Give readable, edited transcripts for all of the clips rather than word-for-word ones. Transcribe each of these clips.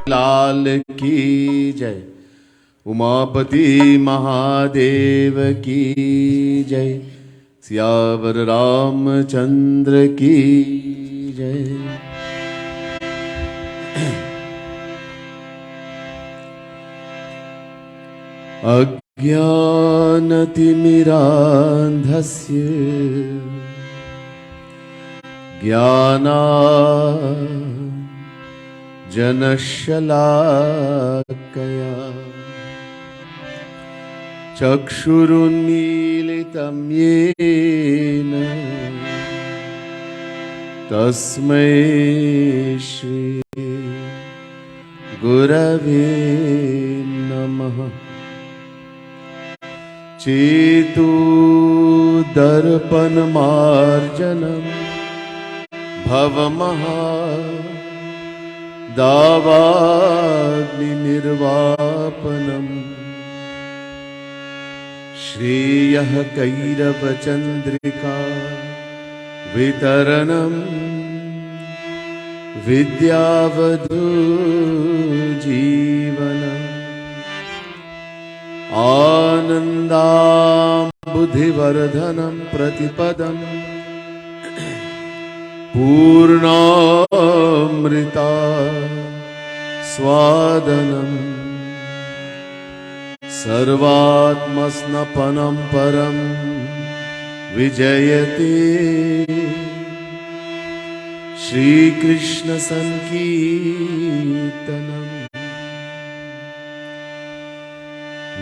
लाल की जय। उमापति महादेव की जय। सियावर रामचंद्र की जय। अज्ञानतिमिरान्धस्य ज्ञानाञ्जनशलाकया चक्षुरुन्मीलितं येन तस्मै श्री गुरवे नमः। चेतोदर्पणमार्जनं भवमहादावाग्निर्वापनम् श्रेयः कैरवचन्द्रिका वितरणम् विद्यावधूजीवनम् आनन्दाम्बुधिवर्धनं प्रतिपदम् पूर्णामृता स्वादनम् सर्वात्मस्नपनं परं विजयते श्रीकृष्ण संकीर्तनम्।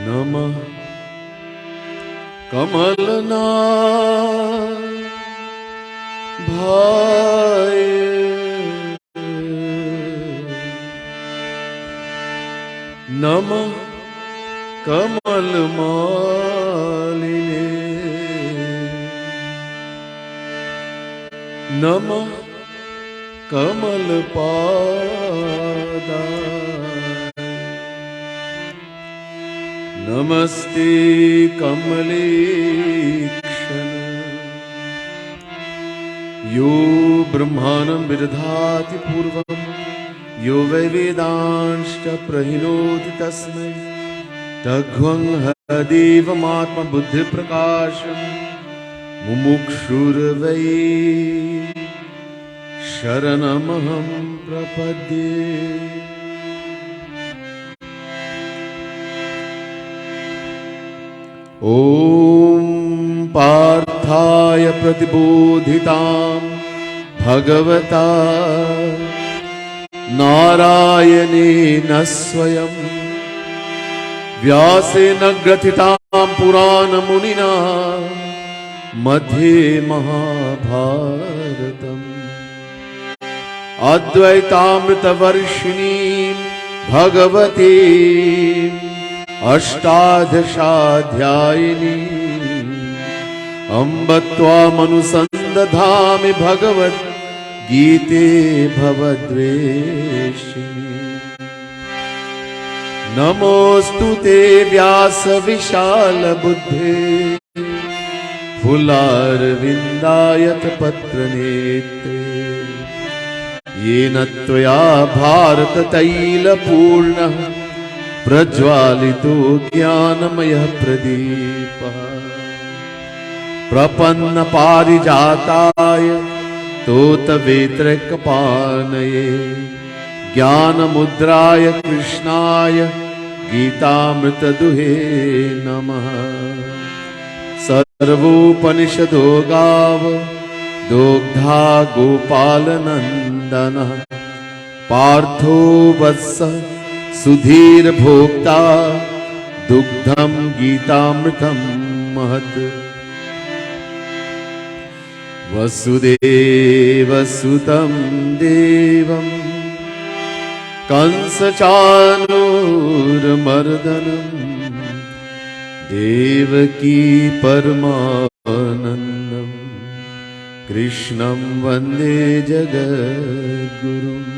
नमः कमलनाभाय नमः कमलमालिने नमः कमलपादाय नमस्ते कमलेक्षण यो ब्रह्माणं विदधाति पूर्वं यो वै वेदांश्च प्रहिणोति तस्मै तद्ध्वं हदेवमात्मबुद्धिप्रकाशं मुमुक्षुर्वै शरणमहं प्रपद्ये। ॐ पार्थाय प्रतिबोधितां भगवता नारायणेन स्वयं व्यासेन ग्रथितां पुराणमुनिना मध्ये महाभारतम् अद्वैतामृतवर्षिणीं भगवती अष्टादशाध्यायिनी अम्ब त्वामनुसन्दधामि भगवद्गीते भवद्वेषिणी। नमोऽस्तु ते व्यासविशालबुद्धे फुल्लारविन्दायतपत्रनेत्रे येन त्वया भारततैलपूर्णः प्रज्वालितो ज्ञानमयः प्रदीपः प्रपन्नपारिजाताय तोतवेत्रैकपाणये ज्ञानमुद्राय कृष्णाय गीतामृतदुहे नमः। सर्वोपनिषदो गाव दोग्धा गोपालनन्दनः पार्थो वत्सः सुधीर भोक्ता दुग्धं गीतामृतं महत्। वसुदेवसुतं देवं कंसचाणूरमर्दनं देवकी परमानन्दं कृष्णं वन्दे जगद्गुरुम्।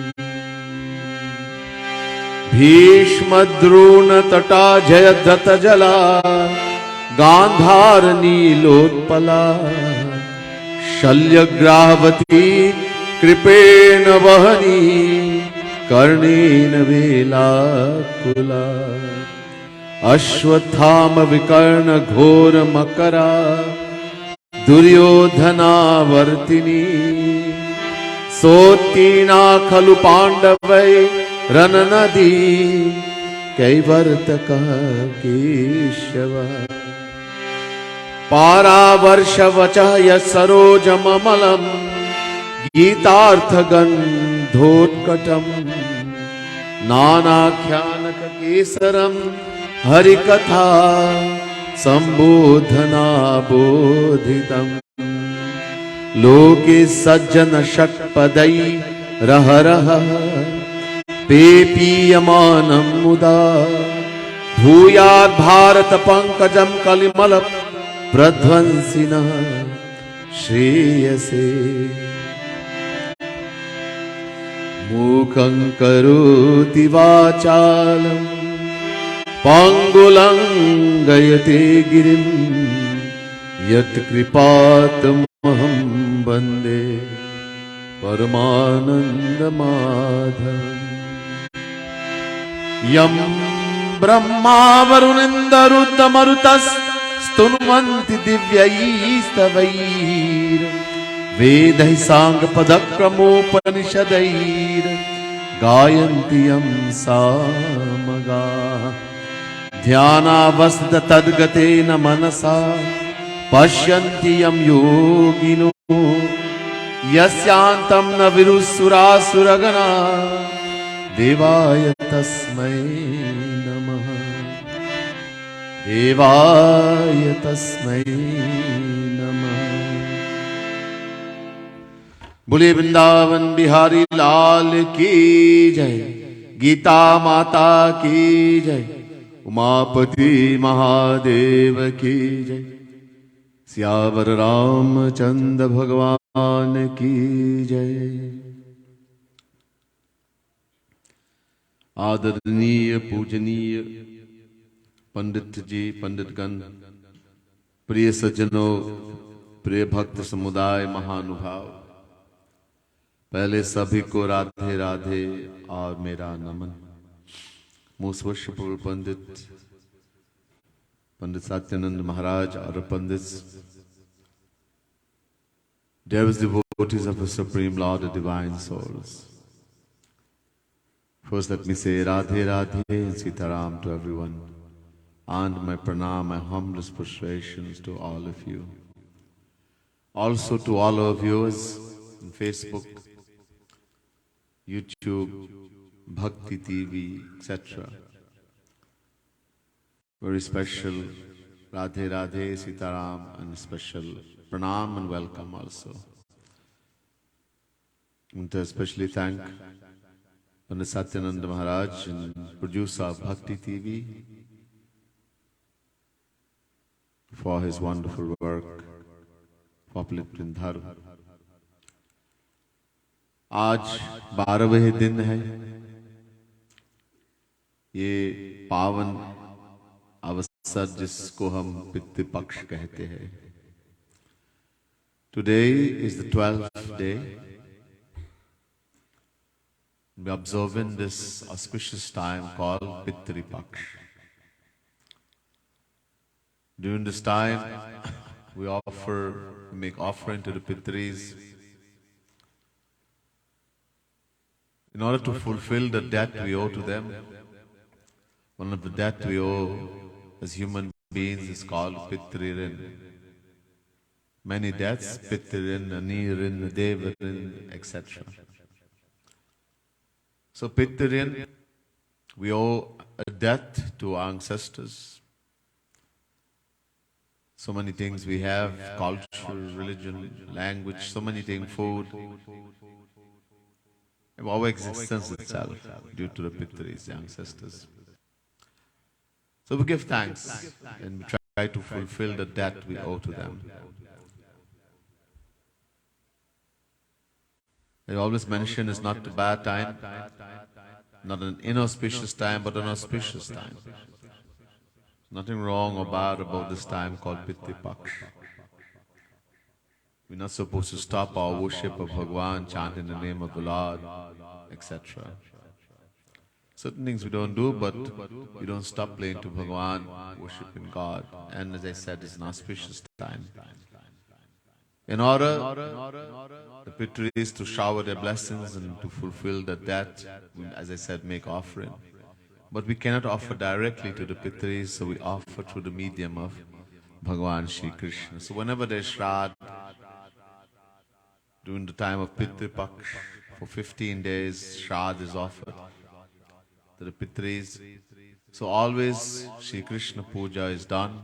भीष्मद्रोणतटा जयद्रथजला गान्धारनीलोत्पला शल्यग्राहवती कृपेण वहनी कर्णेन वेलाकुला अश्वत्थाम विकर्ण घोर मकरा दुर्योधनावर्तिनी सोत्तीर्णा खलु पांडवै रणनदी कैवर्तक केशव पारावर्षवचः यत्सरोजममलम् गीतार्थगन्धोत्कटम् नानाख्यानककेसरम् हरिकथा सम्बोधनाबोधितम् लोके सज्जन षट्पदै रह रह पेपीयमानं मुदा भूयात् भारत पंकजं कलिमल प्रध्वंसिनः श्रेयसे मूकं करोति वाचालं पाङ्गुलङ्गयते गिरिं यत्कृपातमहं वन्दे परमानन्दमाधवम् यं ब्रह्मा वरुणेन्दरुद्रमरुतस्तुन्वन्ति दिव्यैस्तवैर् वेदैः साङ्गपदक्रमोपनिषदैर् गायन्ति यं सामगाः ध्यानावस्थित तद्गतेन मनसा पश्यन्ति यं योगिनो यस्यान्तं न विदुःसुरासुरगणा देवाय तस्मै नमः देवाय तस्मै नमः। बोले वृंदावन बिहारी लाल की जय, गीता माता की जय, उमापति महादेव की जय, सियावर रामचंद्र भगवान की जय। आदरणीय पूजनीय पंडित जी, पंडितगण, प्रिय सज्जनों, प्रिय भक्त समुदाय, महानुभाव, पहले सभी को राधे राधे और मेरा नमन। मोस्ट वर्शिपफुल पंडित सत्यानंद महाराज और पंडित devotees, devotees of the Supreme Lord, the Divine Souls. First let me say Radhe Radhe and Sitaram to everyone, and my pranam, my humblest prostrations to all of you. Also to all our viewers on Facebook, YouTube, Bhakti TV, etc. Very special Radhe Radhe, Sitaram, and special pranam and welcome also. I want to especially thank Pandit Satyananda Maharaj and producer of Bhakti TV for his wonderful work for uplifting dharma. आज 12वें दिन है, ये पावन अवसर जिसको हम पितृपक्ष कहते हैं. Today is the 12th day. We are observing this auspicious time called Pitri-Paksh. During this time, we make offering to the Pitris in order to fulfill the debt we owe to them. One of the debt we owe as human beings is called Pitri-Rin. Many debts, Pitri-Rin, Ani-Rin, Deva-Rin, etc. So Pitri-Rin, we owe a debt to our ancestors. So many things we have, culture, religion, language, so many things, food. Our existence itself due to the Pitris, the ancestors. So we give thanks and we try to fulfill the debt we owe to them. I always mention it's not a bad time, not an inauspicious time, but an auspicious time. Nothing wrong or bad about this time called Pitri-Paksh. We're not supposed to stop our worship of Bhagwan, chanting the name of the Lord, etc. Certain things we don't do, but we don't stop playing to Bhagavan, worshiping God. And as I said, it's an auspicious time. In order the Pitris to shower their blessings and to fulfill the debt, as I said, make offering. But we cannot offer directly to the Pitris, so we offer through the medium of Bhagavan Shri Krishna. So whenever there's Shraddha, during the time of Pitri Paksh, for 15 days, Shraddha is offered to the Pitris. So always Shri Krishna Puja is done,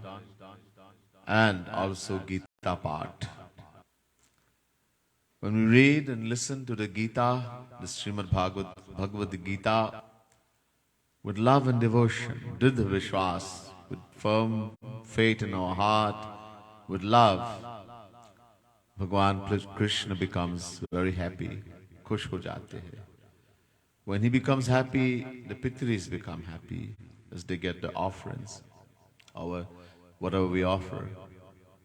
and also Gita Paath. When we read and listen to the Gita, the Srimad Bhagavad Gita, with love and devotion, Dridha Vishwas, with firm faith in our heart, with love, Bhagavan Krishna becomes very happy. Khush ho jate hai. When he becomes happy, the Pitris become happy as they get the offerings, our whatever we offer,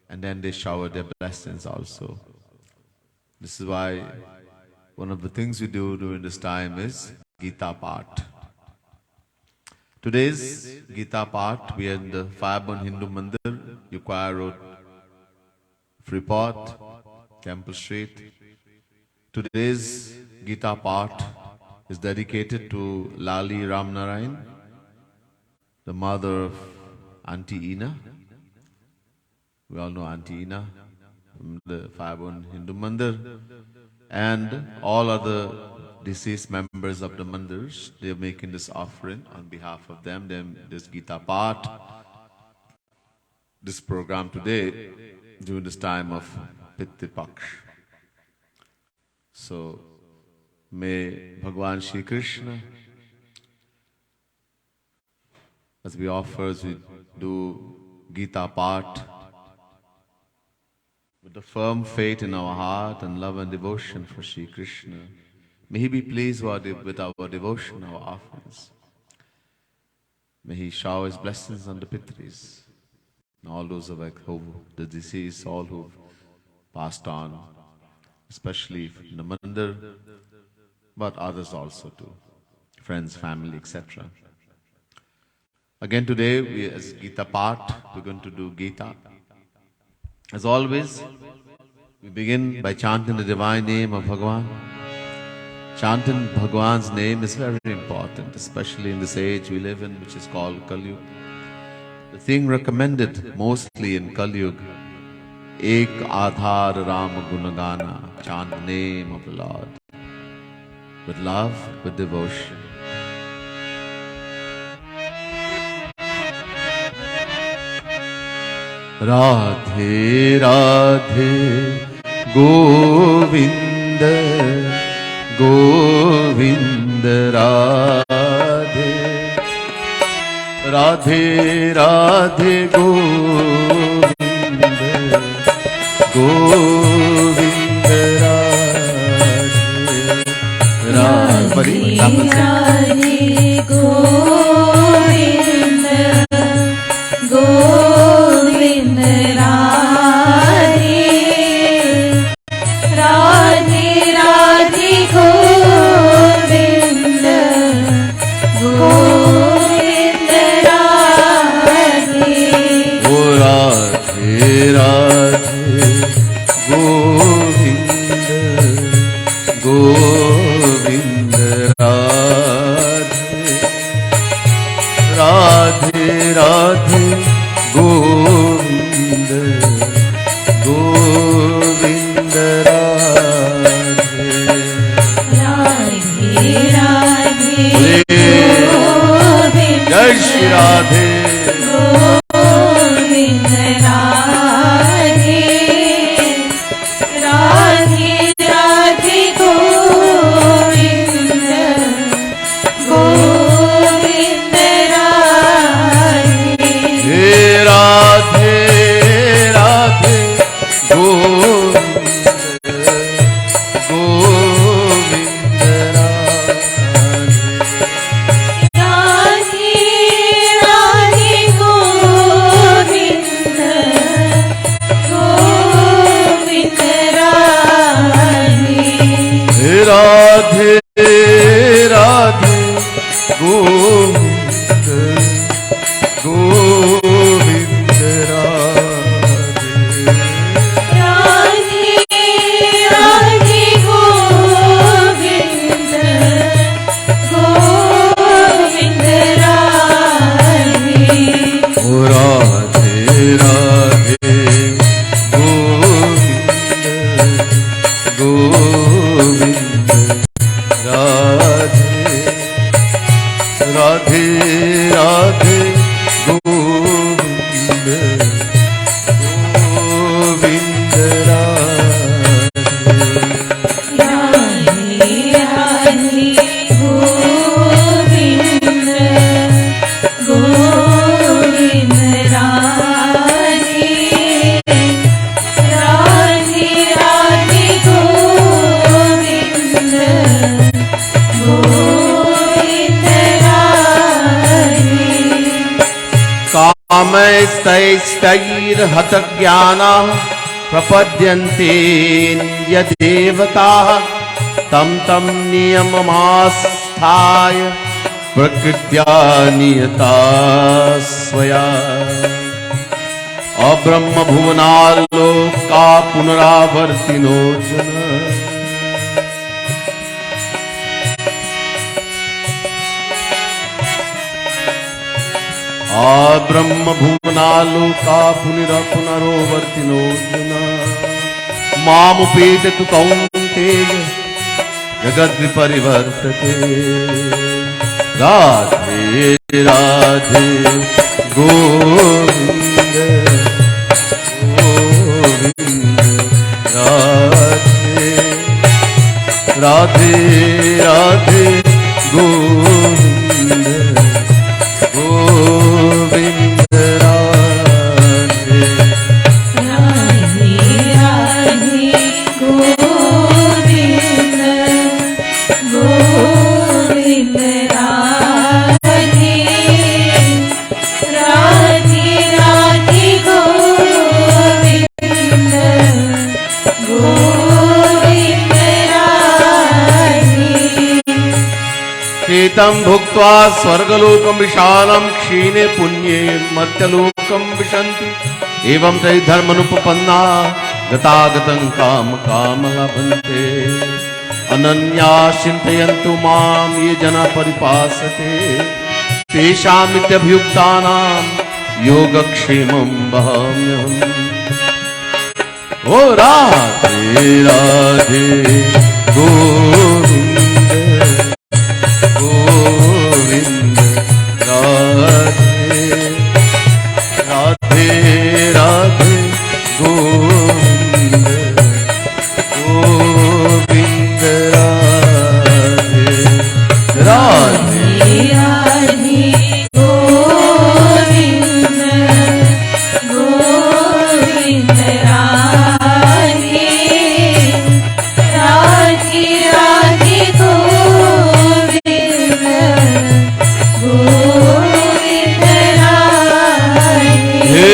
and then they shower their blessings also. This is why one of the things we do during this time is Gita Paath. Today's Gita Paath, we are in the Fireburn Hindu Mandir, Uquire Road, Freeport, Temple Street. Today's Gita Paath is dedicated to Lali Ramnarayan, the mother of Auntie Ina. We all know Auntie Ina from the Fireburn Hindu Mandir, and all other deceased members of the Mandirs. They are making this offering on behalf of them. Then this Gita Paath, this program today during this time of Pitri Paksh. So may Bhagavan Shri Krishna, as we do Gita Paath, with the firm faith in our heart and love and devotion for Shri Krishna, may He be pleased with our devotion, our offerings. May He shower His blessings on the Pitris, and all those who the deceased, all who passed on, especially in the Mandir, but others also too, friends, family, etc. Again today, we as Gita Paath, we're going to do Gita. As always, we begin by chanting the divine name of Bhagavan. Chanting Bhagavan's name is very important, especially in this age we live in, which is called Kali Yuga. The thing recommended mostly in Kali Yuga, Ek Aadhar Ram Gunagana, chant the name of the Lord with love, with devotion. Radhe Radhe Govinda Govinda Radhe Radhe Radhe Govinda Govinda Radhe Radhe Radhe Govinda Govinda Radhe Radhe Radhe Govinda Govinda Radhe O Radhe Radhe Govinda Govinda Radhe Radhe Radhe Govinda Govinda Radhe Radhe Radhe Govinda Jai Shri Radhe Govinda Radhe Radhe Radhe Govinda Govinda Radhe Radhe Radhe Govinda Govinda Radhe Radhe Radhe Govind Radhe Radhe Radhe Govind Govind Radhe ओ राधे राधे गोविंद गोविंद राधे राधे राधे गोविंद गोविंद राधे राधे राधे गोविंद गोविंद राधे राधे राधे गोविंद गोविंद राधे कामैस्तैस्तैर्हतज्ञानाः प्रपद्यन्ते यदेवताः तं तं नियममास्थाय प्रकृत्या नियता स्वया अब्रह्मभुवनाल्लोका पुनरावर्तिनो जन ब्रह्मभुवनालोका पुनरोवर्तिनो जना मामुपेत तु कौन्तेय जगद्विपरिवर्तते राधे राधे गोविंद गोविंद राधे राधे राधे गोविंद गोविंद राधे राधे राधे गोविंद गोविंद राधे राधे राधे गोविंद गोविंद राधे एतं भुक्त्वा स्वर्गलोकं विशालं क्षीणे पुण्ये मर्त्यलोकं विशन्ति एवं तैः धर्मनुपपन्ना गतागतं काम कामलभन्ते अनन्या चिन्तयन्तु मां ये जना परिपासते तेषामित्यभियुक्तानां योगक्षेमं वहाम्यहम् ओ राधे राधे गोविंद गोविंद राधे राधे राधे गोविंद गोविंद राधे राधे राधे गोविंद गोविंद राधे राधे राधे गोविंद गोविंद राधे हे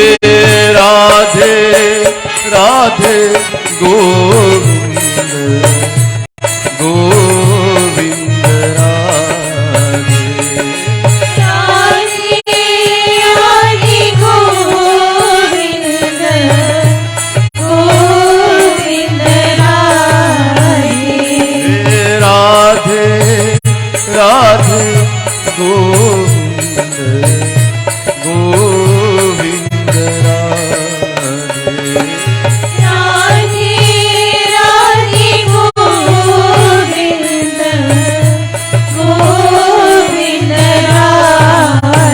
राधे राधे गोविंद गोविंद राधे राधे राधे गोविंद गोविंद राधे हे राधे राधे गोविंद गोविंद राधे राधे राधे गोविंद गोविंद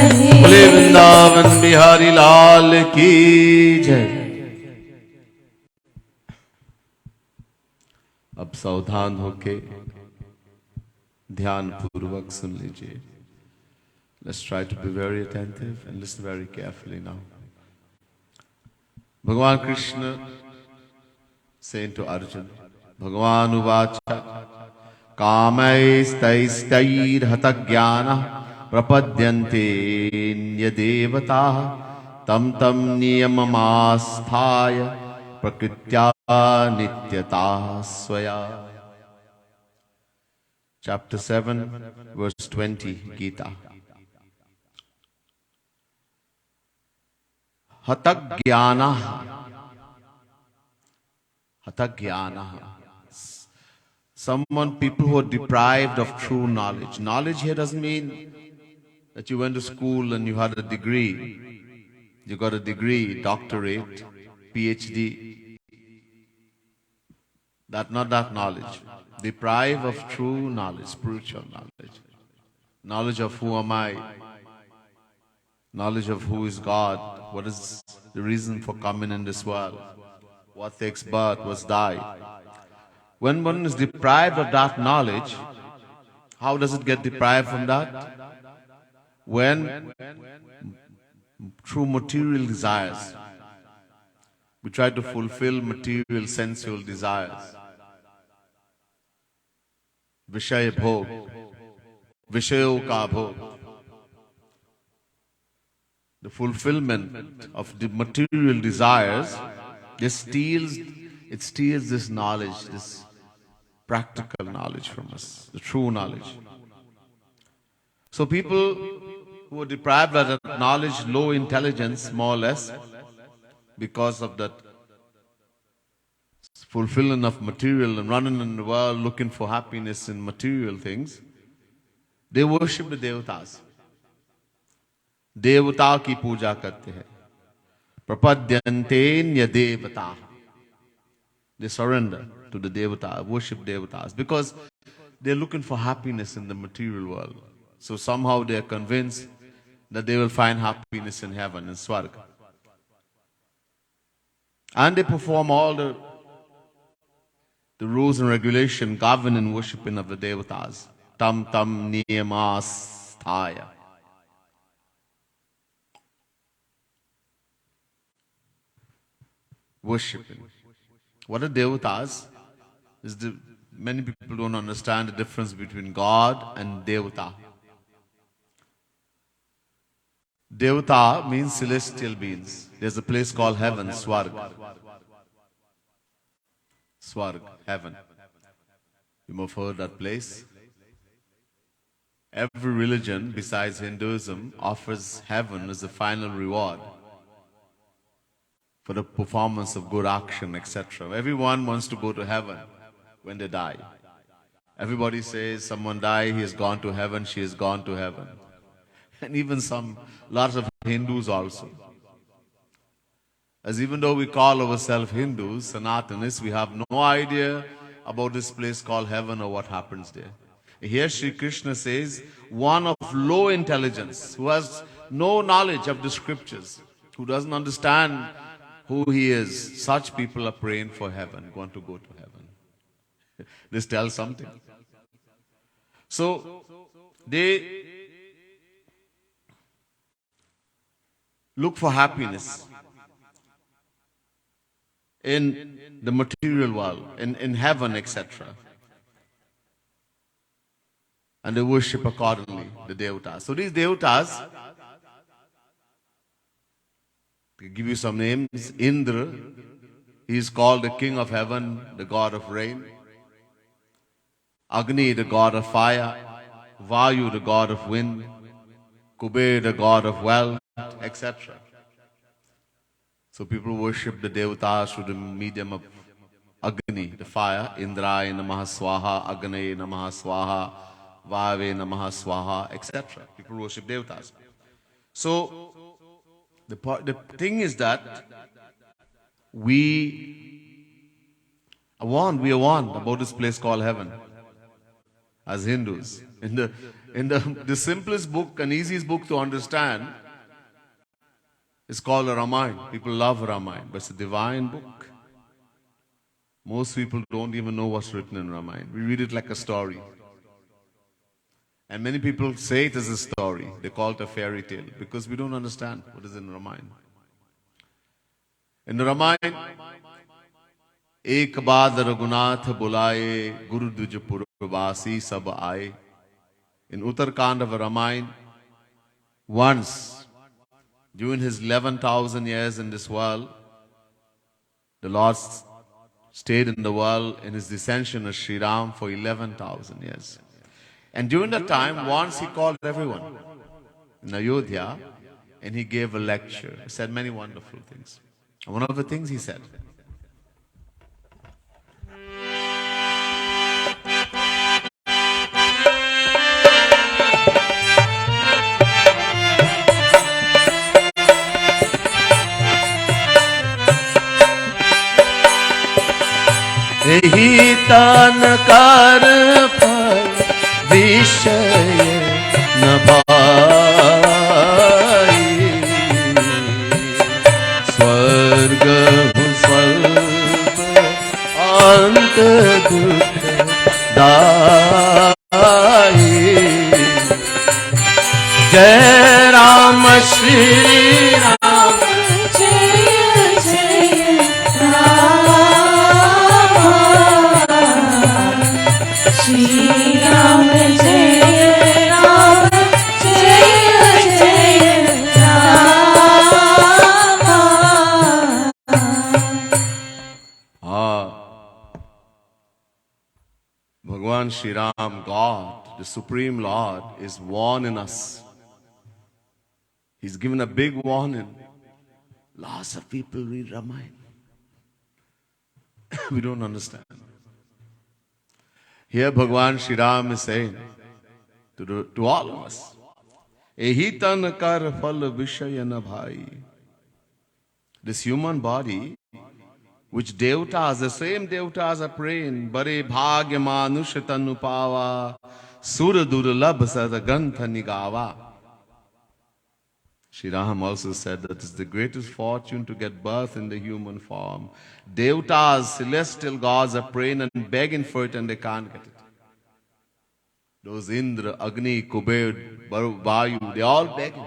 राधे बोले वृंदावन बिहारी लाल की जय। अब सावधान होके ध्यान पूर्वक सुन लीजिए। Let's try to be very attentive and listen very carefully now. भगवान कृष्ण saying to Arjuna, भगवान उवाच कामैस्तैस्तैर्हतज्ञानः प्रपद्यन्ते न्यदेवताः तं तं नियममास्थाय प्रकृत्या नित्यता स्वया. Chapter 7, verse 20, Gita. Hatagyanah. Hatagyanah. People who are deprived of true knowledge. Knowledge here doesn't mean that you went to school and you had a degree. You got a degree, doctorate, PhD. Not that knowledge. Deprived of true knowledge, spiritual knowledge. Knowledge of who am I? Knowledge of who is God? What is the reason for coming in this world? What takes birth? What's die? When one is deprived of that knowledge, how does it get deprived from that? When through material desires, we try to fulfill material sensual desires. Vishaya bhog, Vishayo ka bhog. The fulfillment of the material desires, it steals this knowledge, this practical knowledge from us, the true knowledge. So people who are deprived of that knowledge, low intelligence, more or less, because of that fulfillment of material and running in the world looking for happiness in material things, they worship the devatas. Devata ki puja karte hai. Prapadyante nya devata. They surrender to the devata, worship devatas, because they're looking for happiness in the material world. So somehow they are convinced that they will find happiness in heaven, in Swarga. And they perform all the rules and regulation governing worshipping of the devatas. Tam tam niyamas thaya. Worshipping. What are devatas? Many people don't understand the difference between God and devata. Devata means celestial beings. There's a place called heaven, Swarg. Swarg, heaven. You may have heard that place. Every religion besides Hinduism offers heaven as the final reward for the performance of good action, etc. Everyone wants to go to heaven when they die. Everybody says someone died, he has gone to heaven, she has gone to heaven. And even lots of Hindus also. As even though we call ourselves Hindus, Sanatanis, we have no idea about this place called heaven or what happens there. Here Sri Krishna says, one of low intelligence, who has no knowledge of the scriptures, who doesn't understand who he is, such people are praying for heaven, want to go to heaven. This tells something. So, they look for happiness in the material world, in heaven, etc. And they worship accordingly, the devatas. So these devatas, to give you some names, Indra, he is called the king of heaven, the god of rain. Agni, the god of fire. Vayu, the god of wind. Kuber, the god of wealth, etc. So people worship the devatas through the medium of Agni, the fire. Indraya namaha swaha, Agni namaha swaha, Vave namaha swaha, etc. People worship devatas. So the thing is that we are warned about this place called heaven as Hindus. In the simplest book and easiest book to understand is called a Ramayana. People love Ramayana, but it's a divine book. Most people don't even know what's written in Ramayana. We read it like a story. And many people say it is a story. They call it a fairy tale because we don't understand what is in Ramayana. In the Ramayana, Ek baad Raghunath bulaye, Guru Duj Purvasi sab aaye. In Uttarkand of Ramayana, once, during his 11,000 years in this world, the Lord stayed in the world in his descension as Sri Ram for 11,000 years. And during that time, once he called everyone. In Ayodhya, and he gave a lecture. He said many wonderful things. And one of the things he said, यही तन कर फल विषय न भाई, स्वर्ग हूँ स्वल्प अंत दुख दाई। जय राम श्री राम, जय जय राम, श्री राम जय राम, जय जय Ram. Bhagwan Shri Ram, God, the Supreme Lord, is warning us. He's given a big warning. Lots of people read Ramayana. We don't understand. Here Bhagwan Shri Ram is saying to all of us, Ehi tan kar phal vishaya na bhai. This human body, which devatas, the same devatas are praying, Bare bhagya manush tanu pava, sura durlabh sada gantha nigava. Shri Ram also said that it's the greatest fortune to get birth in the human form. Devatas, celestial gods are praying and begging for it and they can't get it. Those Indra, Agni, Kuber, Vayu, they all begging.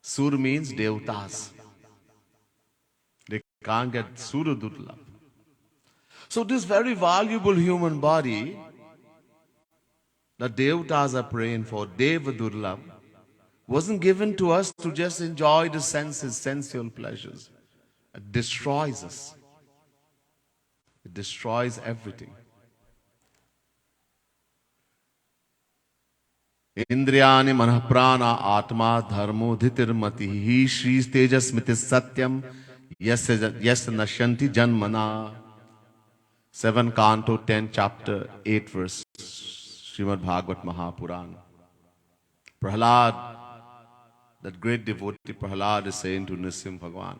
Sur means devatas. They can't get Sura Durlabh. So this very valuable human body that devatas are praying for, Deva Durlabh, wasn't given to us to just enjoy the senses, sensual pleasures. It destroys us. It destroys everything. Indriyani manah prana atma dharmo dhitirmati shri tejasmiti satyam yas nashanti janmana. 7 Canto 10 Chapter 8 verse Srimad Bhagavat Mahapurana. Prahlad, that great devotee Prahlad, is saying to Nrsimha Bhagwan,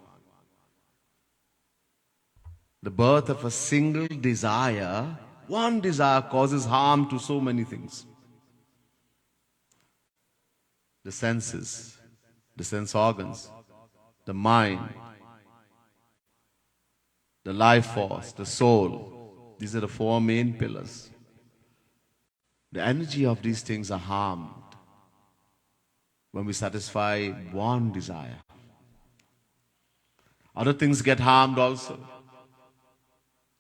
the birth of a single desire, one desire, causes harm to so many things. The senses, the sense organs, the mind, the life force, the soul. These are the 4 main pillars. The energy of these things are harmed when we satisfy one desire. Other things get harmed also.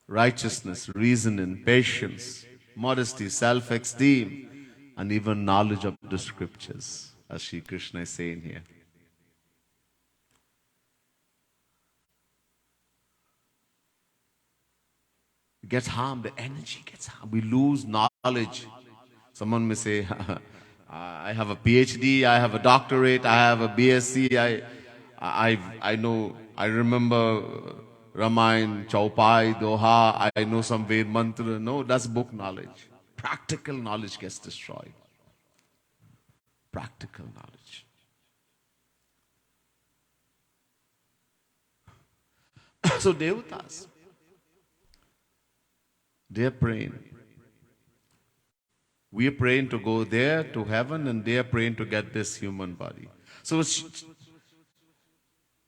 Righteousness, reasoning, patience, modesty, self-esteem, and even knowledge of the scriptures, as Shri Krishna is saying here. It gets harmed, the energy gets harmed. We lose knowledge. Someone may say, I have a PhD, I have a doctorate, I have a BSc, I know, I remember Ramayana, Chaupai, Doha, I know some Ved mantra. No, that's book knowledge. Practical knowledge gets destroyed. Practical knowledge. So devatas, they are praying. We are praying to go there to heaven, and they are praying to get this human body. So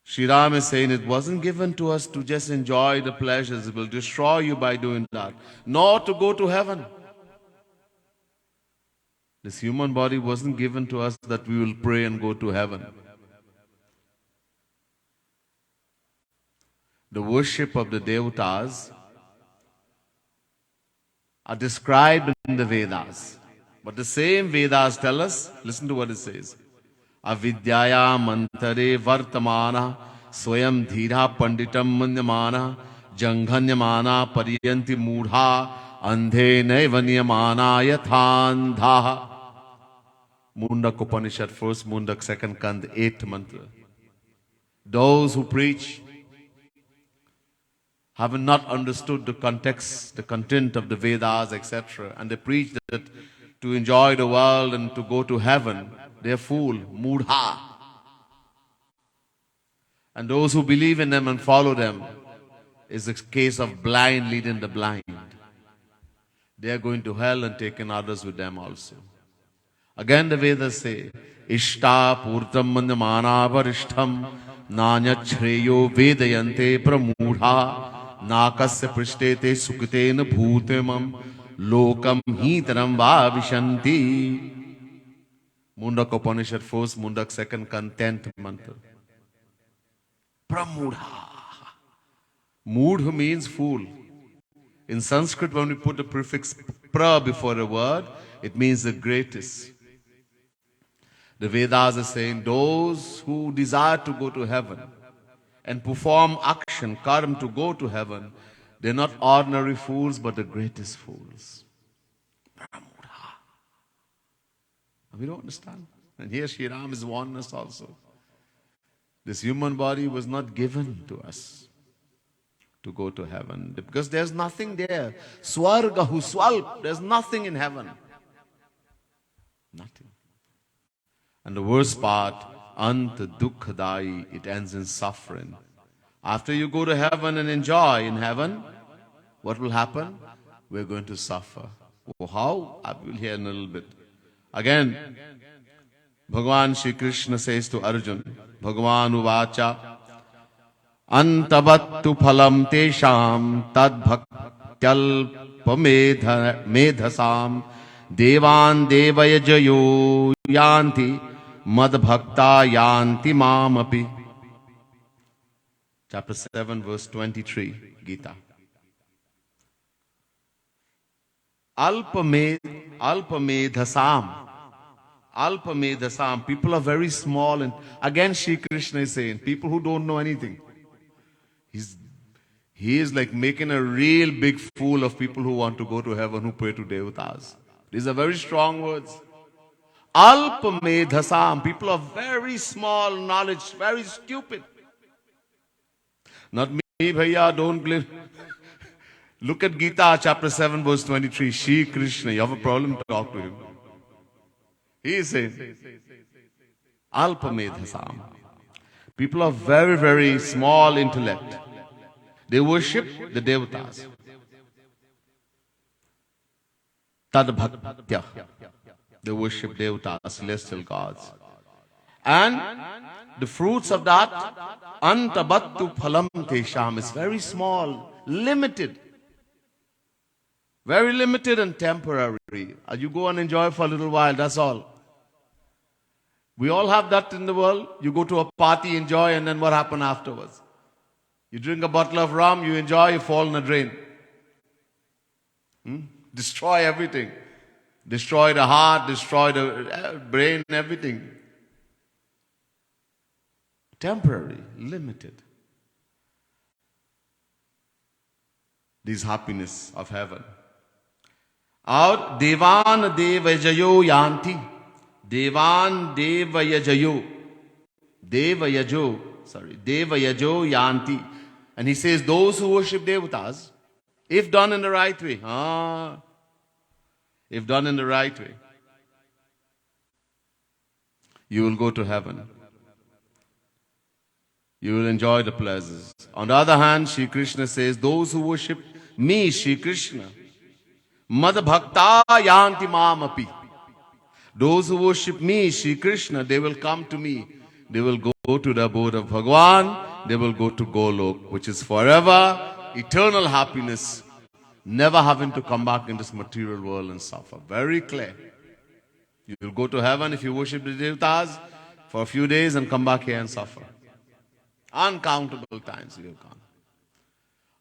Shri Ram is saying it wasn't given to us to just enjoy the pleasures. It will destroy you by doing that. Nor to go to heaven. This human body wasn't given to us that we will pray and go to heaven. The worship of the devatas are described in the Vedas. But the same Vedas tell us, listen to what it says. Avidyaya mantare vartamana swayam dhira panditam manyamana janghanyamana pariyanti mudha andhe naivanyamana yathandha. Mundak Upanishad, first Mundak, second Kand, eighth mantra. Those who preach have not understood the context, the content of the Vedas, etc. And they preach that to enjoy the world and to go to heaven, they are fool, mudha. And those who believe in them and follow them is a case of blind leading the blind. They are going to hell and taking others with them also. Again the Vedas say, Ishta purtam mandamana varishtham nanyachreyo vedayante pramudha nakasya prishtete sukitena bhutemam lokam hitaram vavishanti. Mundak Upanishad, first Mundak, second Kand, 10th mantra. Pramudha. Mudha means fool. In Sanskrit, when we put the prefix pra before a word, it means the greatest. The Vedas are saying those who desire to go to heaven and perform action, karma, to go to heaven, they're not ordinary fools, but the greatest fools. Pramudha. We don't understand. And here Sri Ram is warning us also. This human body was not given to us to go to heaven, because there's nothing there. Swargahu swalp, there's nothing in heaven. Nothing. And the worst part, ant dukkhadai, it ends in suffering. After you go to heaven and enjoy in heaven, what will happen? We're going to suffer. Oh, how? I will hear in a little bit. Again, Bhagavan Shri Krishna says to Arjun, Bhagavan uvacha, antavattu phalam tesham tad bhaktyalpamedhasam devan devayajayo yanti mad bhakta yanti mamapi. Chapter 7, verse 23, Gita. Alpamedhasam. Alpamedhasam. People are very small. And again, Shri Krishna is saying, people who don't know anything. He is like making a real big fool of people who want to go to heaven, who pray to devatas. These are very strong words. Alpamedhasam. People of very small knowledge, very stupid. Not me, bhaiya, don't believe. Look at Gita, chapter 7, verse 23. Shri Krishna, you have a problem, talk to him. He is saying, Alpamedhasam. People of very, very small intellect. They worship the devatas. Tad bhaktya. They worship devatas, celestial gods. And the fruits of that, antabattu phalam tesham, is very small, limited. Very limited and temporary. You go and enjoy for a little while, that's all. We all have that in the world. You go to a party, enjoy, and then what happens afterwards? You drink a bottle of rum, you enjoy, you fall in a drain. Destroy everything. Destroy the heart, destroy the brain, everything. Temporary, limited. This happiness of heaven. Aur devan devajayo yanti. Devan devayajayo. Devayajo yanti. And he says those who worship devatas, if done in the right way, if done in the right way, you will go to heaven. You will enjoy the pleasures. On the other hand, Shri Krishna says, those who worship me, Shri Krishna, mad bhakta yanti mamapi. Those who worship me, Shri Krishna, they will come to me. They will go to the abode of Bhagavan. They will go to Golok, which is forever, eternal happiness, never having to come back in this material world and suffer. Very clear. You will go to heaven if you worship the devatas for a few days and come back here and suffer. Uncountable times you will come.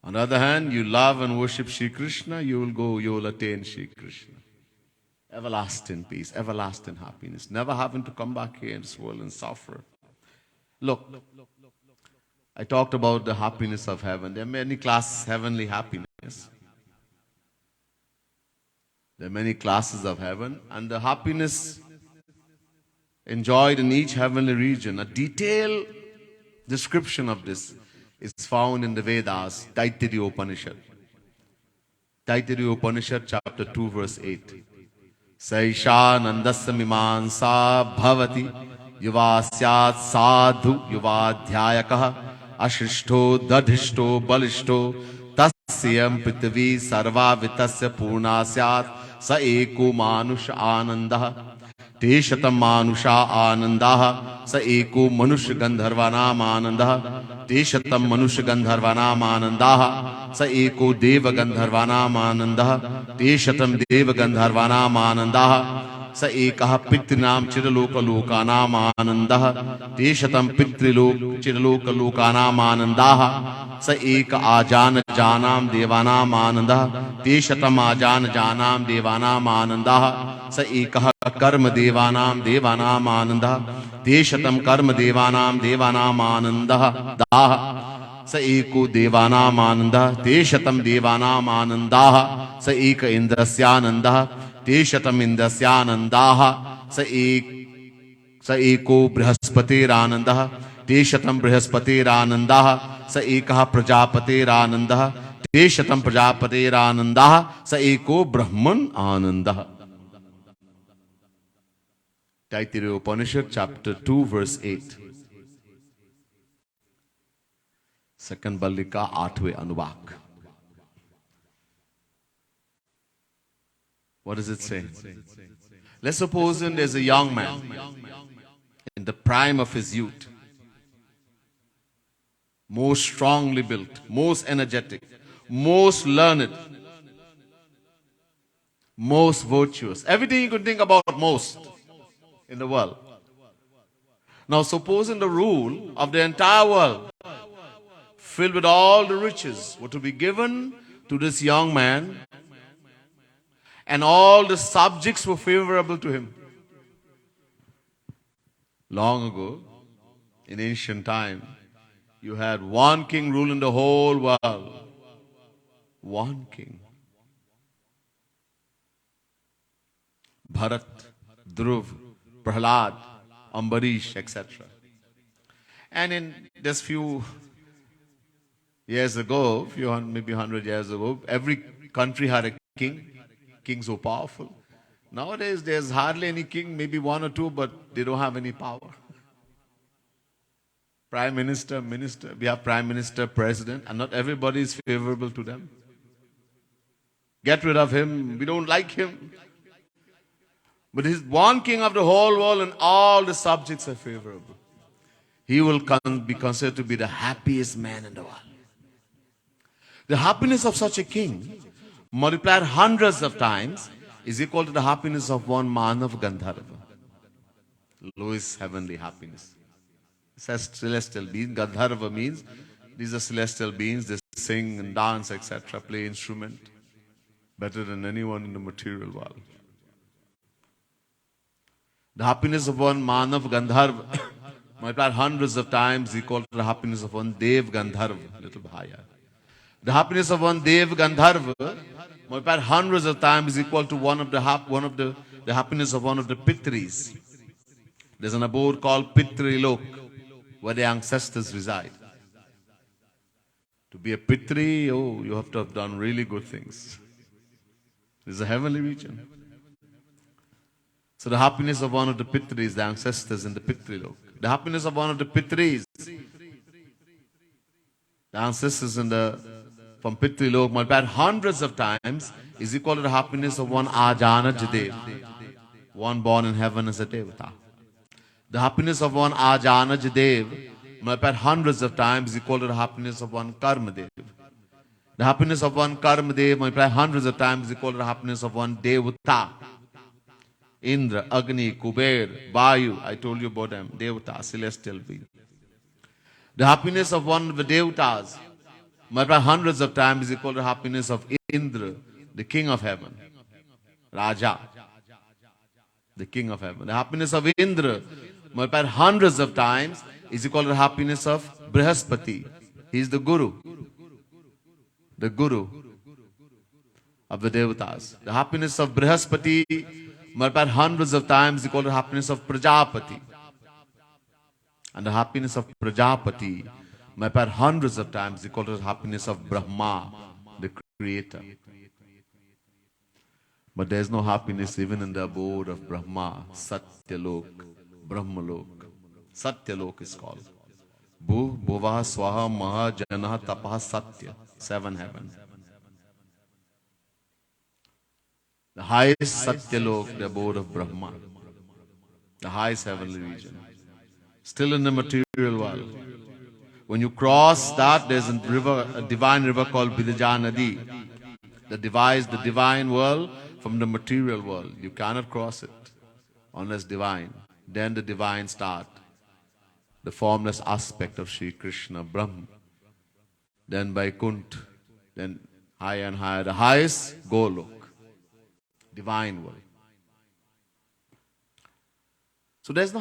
On the other hand, you love and worship Shri Krishna, you will attain Shri Krishna. Everlasting peace, everlasting happiness, never having to come back here in this world and suffer. Look, I talked about the happiness of heaven. There are many classes, heavenly happiness. There are many classes of heaven, and the happiness enjoyed in each heavenly region. A detailed description of this is found in the Vedas, Taittiriya Upanishad. Taittiriya Upanishad, chapter 2, verse 8. Saisha nandasya mimansa bhavati yuvasyat sadhu yuvadhyayakah ashishto dadhishto balishto tasyam pitvi sarva vitasya purnasyat sa eko manush anandah Teshatam manusha anandah sa eko manush gandharvanam anandah Teshatam manush gandharvanam anandah sa eko deva gandharvanam anandah Teshatam deva gandharvanam anandah sa ekah pitrinam chiraloka lokanam anandah Teshatam pitrilok chiraloka lokanam anandah sa eka ajana janam devanam anandah Teshatam ajana janam devanam anandah स एकः कर्म देवानां देवानां आनंदः तेशतम कर्म देवानां देवानां आनंदः दाः स एको देवानां आनंदः तेशतम देवानां आनंदाः स एक इंद्रस्यानंदः तेशतम इंद्रस्यानंदाः स एको बृहस्पतिरानंदः तेशतम बृहस्पतिरानंदाः स एकः प्रजापतिरानंदः तेशतम प्रजापतिरानंदाः स एको ब्रह्मन् आनंदः. Taittiriya Upanishad, chapter 2, verse 8. Second Ballika, 8वें अनुवाक. What does it say? Let's suppose there's a young man in the prime of his youth, most strongly built, most energetic, most learned, most virtuous. Everything you could think about most in the world. Now supposing the rule of the entire world, filled with all the riches, were to be given to this young man, and all the subjects were favorable to him. Long ago, in ancient time, you had one king ruling the whole world. One king. Bharat, Dhruv, Prahlad, Ambarish, etc. And in just few years ago, maybe 100 years ago, every country had a king. Kings were powerful. Nowadays, there's hardly any king, maybe one or two, but they don't have any power. Prime Minister, Minister, we have Prime Minister, President, and not everybody is favorable to them. Get rid of him, we don't like him. But he's one king of the whole world and all the subjects are favorable. He will be considered to be the happiest man in the world. The happiness of such a king, multiplied hundreds of times, is equal to the happiness of one Manav Gandharva. Lowest heavenly happiness. It says celestial being. Gandharva means these are celestial beings. They sing and dance, etc., play instrument better than anyone in the material world. The happiness of one Manav Gandharva, multiplied hundreds of times, equal to the happiness of one Dev Gandharva, little higher. The happiness of one Dev Gandharva, multiplied hundreds of times, is equal to the happiness of one of the Pitris. There's an abode called Pitrilok, where the ancestors reside. To be a Pitri, you have to have done really good things. This is a heavenly region. So the happiness of one of the Pitris, the ancestors in the Pitrilok. The happiness of one of the Pitris, the ancestors from Pitrilok, multiplied hundreds of times, is equal to the happiness of one Ajanaj Dev, one born in heaven as a Devata. The happiness of one Ajanaj Dev, multiplied hundreds of times, is equal to the happiness of one Karma Dev. The happiness of one Karma Dev, multiplied hundreds of times, is equal to the happiness of one Devata. Indra, Agni, Kuber, Vayu, I told you about them, Devata, celestial being. The happiness of one of the Devatas, multiplied hundreds of times, is equal to the happiness of Indra, the king of heaven. Raja, the king of heaven. The happiness of Indra, multiplied hundreds of times, is equal to the happiness of Brihaspati. He is the Guru of the Devatas. The happiness of Brihaspati, multiplied hundreds of times equal to happiness of Prajapati. And the happiness of Prajapati multiplied hundreds of times equal to the happiness of Brahma, the creator. But there is no happiness even in the abode of Brahma, Satyalok, Brahmalok. Satyalok is called. Bhu, Bhuva, Swaha, Maha, Jana, Tapaha, Satya. 7 heavens. The highest Satyalok, the abode of Brahma. The highest heavenly region. Still in the material world. When you cross that, there's a river, a divine river called Bidja Nadi. That divides the divine world from the material world. You cannot cross it unless divine. Then the divine start. The formless aspect of Sri Krishna, Brahma. Then Vaikuntha. Then higher and higher. The highest, Golok. Divine world. So there's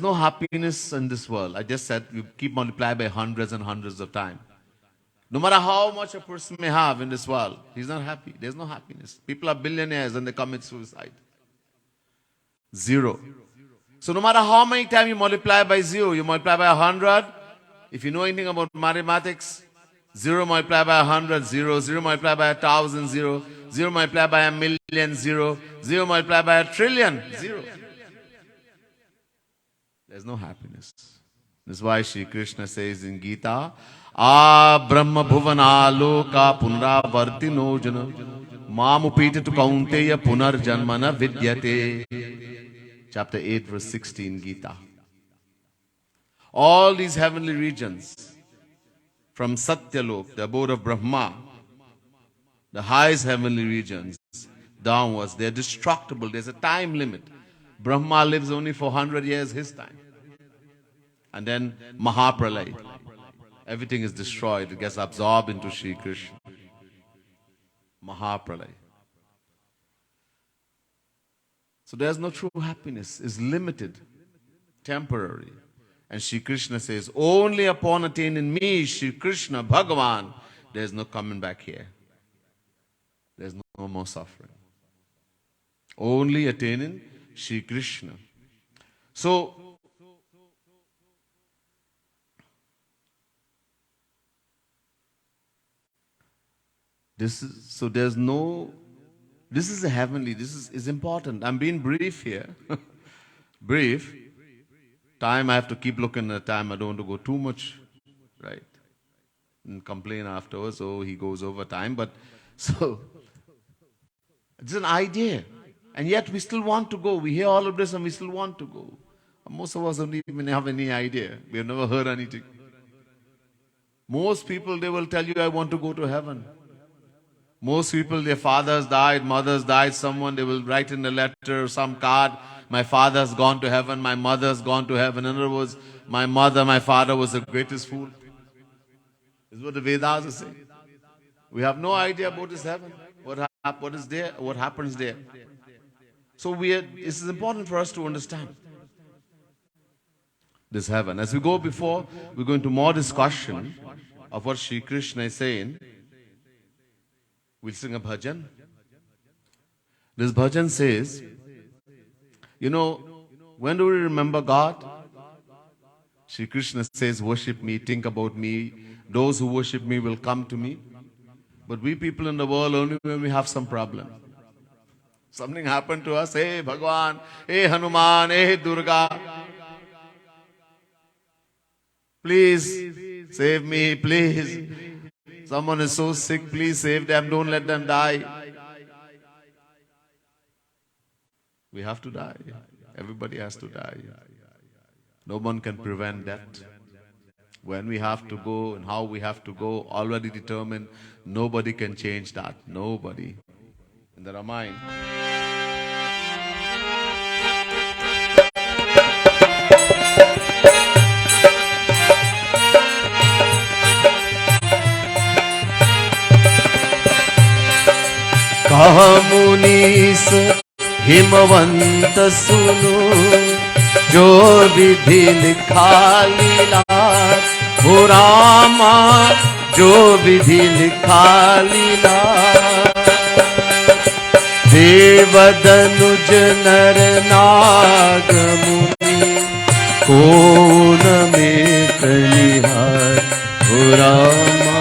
no happiness in this world. I just said you keep multiplying by hundreds and hundreds of times. No matter how much a person may have in this world, he's not happy. There's no happiness. People are billionaires and they commit suicide. 0. So no matter how many times you multiply by 0, you multiply by 100. If you know anything about mathematics, 0 multiplied by 100, 0. 0 multiplied by 1,000, 0. 0 multiplied by 1,000,000, 0. 0 multiplied by 1,000,000,000,000, 0. There's no happiness. That's why Shri Krishna says in Gita, Brahma bhuvana loka punravartino jana mamupitatu kaunteya punarjanmana vidyate. Chapter 8 verse 16 Gita. All these heavenly regions from Satyalok, the abode of Brahma, the highest heavenly regions downwards, they're destructible. There's a time limit. Brahma lives only for 100 years his time. And then Mahapralay. Everything is destroyed. It gets absorbed into Shri Krishna. Mahapralay. So there's no true happiness. It's limited, temporary. And Shri Krishna says, only upon attaining me, Shri Krishna, Bhagavan, there's no coming back here. There's no more suffering. Only attaining Shri Krishna. So this is a heavenly, this is important. I'm being brief here. Brief. Time, I have to keep looking at time. I don't want to go too much, right? And complain afterwards, oh, he goes over time. But so, it's an idea. And yet we still want to go. We hear all of this and we still want to go. Most of us don't even have any idea. We have never heard anything. Most people, they will tell you, I want to go to heaven. Most people, their fathers died, mothers died, someone, they will write in a letter, some card, my father's gone to heaven, my mother's gone to heaven. In other words, my mother, my father was the greatest fool. This is what the Vedas are saying. We have no idea about this heaven. What is there, what happens there. So this is important for us to understand this heaven. As we go before, we go into more discussion of what Shri Krishna is saying. We'll sing a bhajan. This bhajan says, you know, when do we remember God? Shri Krishna says, worship me, think about me. Those who worship me will come to me. But we people in the world, only when we have some problem. Something happened to us. Hey Bhagwan, hey Hanuman, hey Durga. Please save me, please. Someone is so sick, please save them. Don't let them die. We have to die. Everybody has to die. No one can prevent that. When we have to go and how we have to go, already determined. Nobody can change that. Nobody. In the Ramayana. कहा मुनीस हिमवंत सुनो जो विधि लिखा लीला हो रामा जो विधि लिखा लीला देवदनुज नर नाग मुनि को में कनिहार हो रामा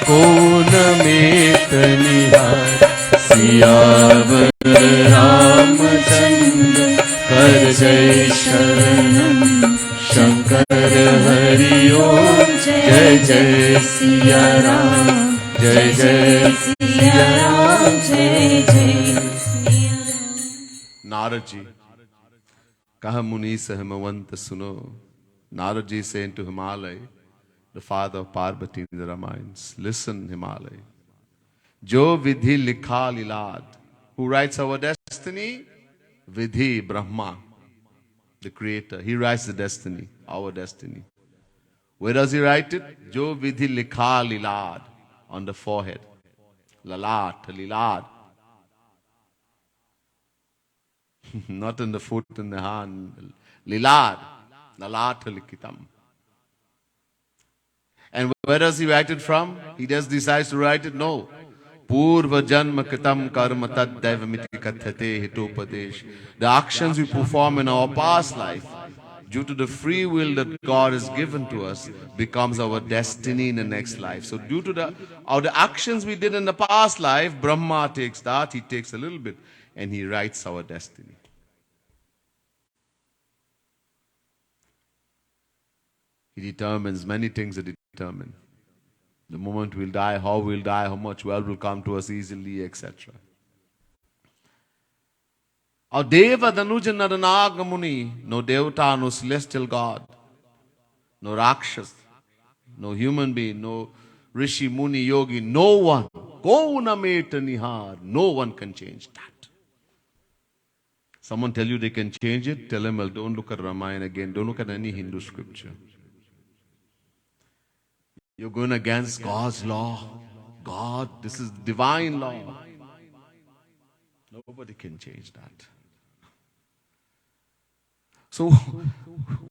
को में कनिहार सियावर रामचंद्र कर जय शरणम शंकर हरि ओम जय जय सिया राम जय जय सिया राम जय जय Siya Ram. Narad ji, Kaha Muni se Himavanta suno. Narad ji saying to Himalaya, the father of Parvati in the Ramayans, listen Himalaya. Jo vidhi likha lilad. Who writes our destiny? Vidhi, Brahma, the creator. He writes the destiny, our destiny. Where does he write it? Jo vidhi likha lilad, on the forehead. Lalat, lilad. Not in the foot, in the hand. Lilad, lalat likitam. And where does he write it from? He just decides to write it? No. Purva janma kritam karma tad daivamiti kathate hitopadesh. The actions we perform in our past life, due to the free will that God has given to us, becomes our destiny in the next life. So due to the actions we did in the past life, Brahma takes that, he takes a little bit, and he writes our destiny. He determines many things that determine. The moment we'll die, how much wealth will come to us easily, etc. Our Deva, Danuja, Naranaga Muni, no Devata, no celestial God, no Rakshas, no human being, no Rishi, Muni, Yogi, no one. Kaunameta Nihar, no one can change that. Someone tell you they can change it, tell them, well, don't look at Ramayana again, don't look at any Hindu scripture. You're going against God's law. God, this is divine law. Nobody can change that. So,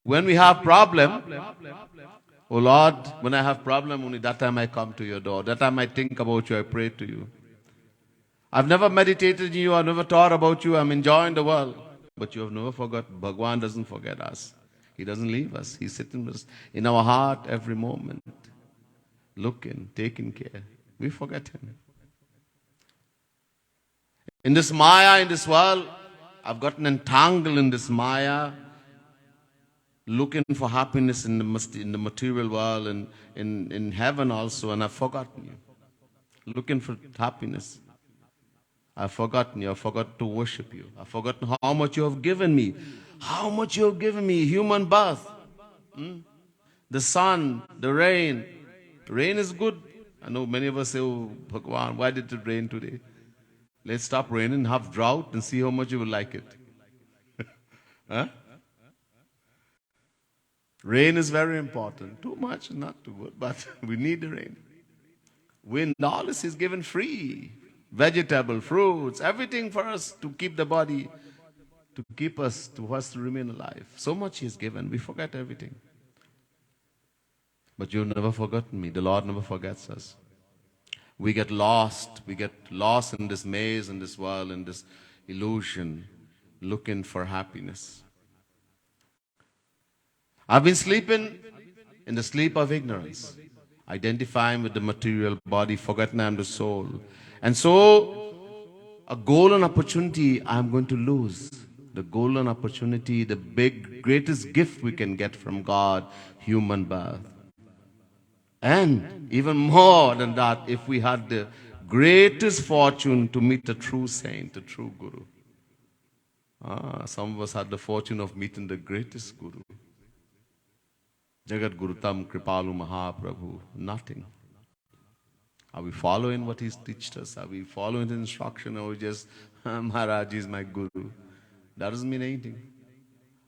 when we have problem, oh Lord, when I have problem, only that time I come to your door. That time I think about you, I pray to you. I've never meditated in you, I've never thought about you, I'm enjoying the world. But you have never forgotten. Bhagwan doesn't forget us. He doesn't leave us. He's sitting with us in our heart every moment. Looking, taking care. We forget him. In this Maya, in this world, I've gotten entangled in this Maya, looking for happiness in the material world and in heaven also, and I've forgotten you. Looking for happiness. I've forgotten you. I've forgotten to worship you. I've forgotten how much you have given me. How much you have given me. Human birth. The sun, the rain. Rain is good. I know many of us say, oh, Bhagwan, why did it rain today? Let's stop raining, have drought, and see how much you will like it. Huh? Rain is very important. Too much, not too good, but we need the rain. Wind, all this is given free. Vegetable, fruits, everything for us to keep the body, to keep us, to remain alive. So much He has given, we forget everything. But you've never forgotten me. The Lord never forgets us. We get lost. We get lost in this maze, in this world, in this illusion, looking for happiness. I've been sleeping in the sleep of ignorance, identifying with the material body, forgetting I'm the soul. And so, a golden opportunity I'm going to lose. The golden opportunity, the greatest gift we can get from God, human birth. And even more than that, if we had the greatest fortune to meet a true saint, a true guru. Some of us had the fortune of meeting the greatest guru. Jagat Gurutam Kripalu Mahaprabhu. Nothing. Are we following what He's taught us? Are we following His instruction? Or we just, Maharaj is my guru? That doesn't mean anything.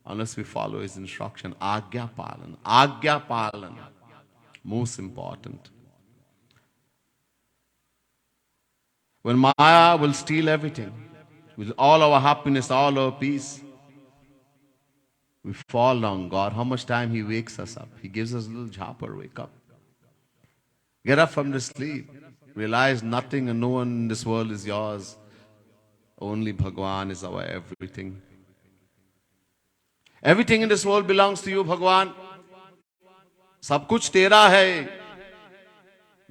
Unless we follow His instruction. Agya Palan. Agya Palan. Most important. When Maya will steal everything, with all our happiness, all our peace, we fall down. God, how much time He wakes us up. He gives us a little jhopper, wake up. Get up from the sleep. Realize nothing and no one in this world is yours. Only Bhagwan is our everything. Everything in this world belongs to you, Bhagwan. Sab kuch tera hai.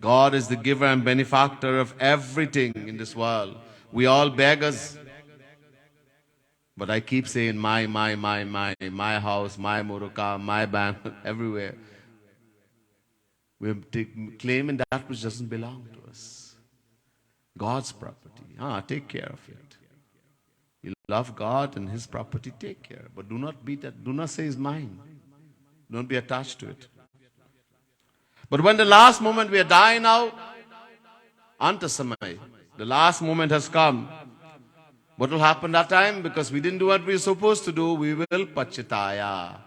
God is the giver and benefactor of everything in this world. We all beggars. But I keep saying my house, my Muruka, my bank, everywhere. We're claiming that which doesn't belong to us. God's property. Take care of it. You love God and His property, take care. But do not beat that. Do not say it's mine. Don't be attached to it. But when the last moment we are dying now, Anta Samay, the last moment has come. What will happen that time? Because we didn't do what we were supposed to do, we will pachitaya.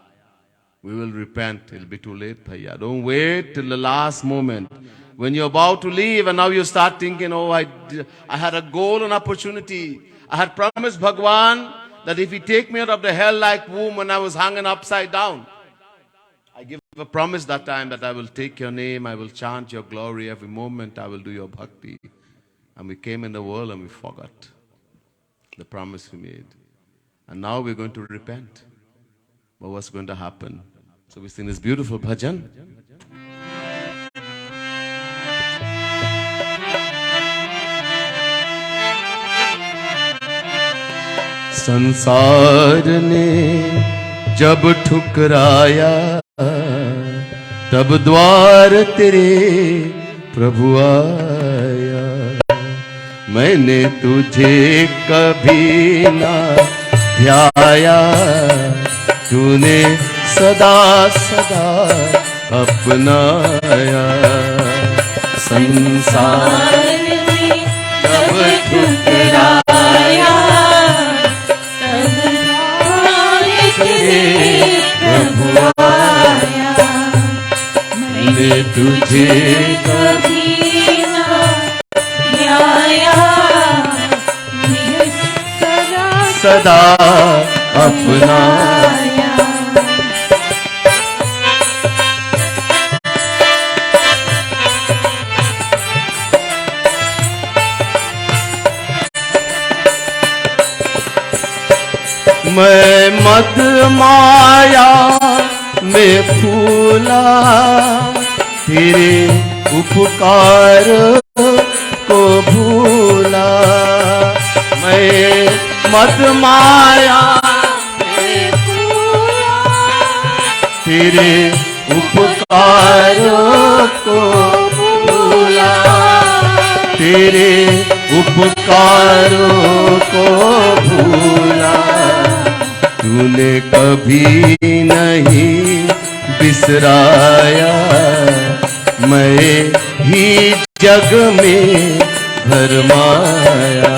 We will repent. It'll be too late, Bhaiya. Don't wait till the last moment. When you're about to leave and now you start thinking, oh, I had a goal and opportunity. I had promised Bhagwan that if He take me out of the hell-like womb when I was hanging upside down, I give a promise that time that I will take your name, I will chant your glory every moment, I will do your bhakti. And we came in the world and we forgot the promise we made. And now we're going to repent. But what's going to happen? So we sing this beautiful bhajan. संसार ने जब ठुकराया तब द्वार तेरे प्रभु आया। मैंने तुझे कभी ना ध्याया, तूने सदा सदा अपनाया। संसार में जब ठुकराया प्रभु आया। मैंने तुझे कभी ना ध्याया, सदा अपनाया। मैं मद माया में फूला, तेरे उपकार को भूला। मैं मद माया में फूला, तेरे उपकार को भूला। तेरे उपकारों को भूला। तूने कभी नहीं बिसराया, मैं ही जग में भरमाया।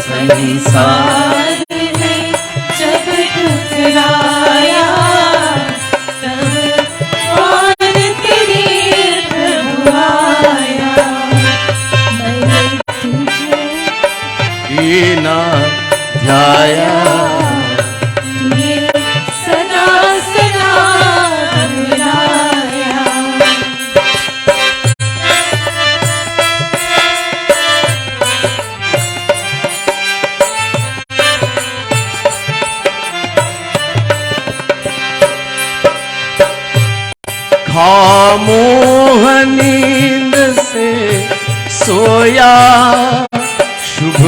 संसार में जब ठुकराया तब द्वार तेरे प्रभु आया। मैंने तुझे ना ध्याया, खामोह नींद से सोया, शुभ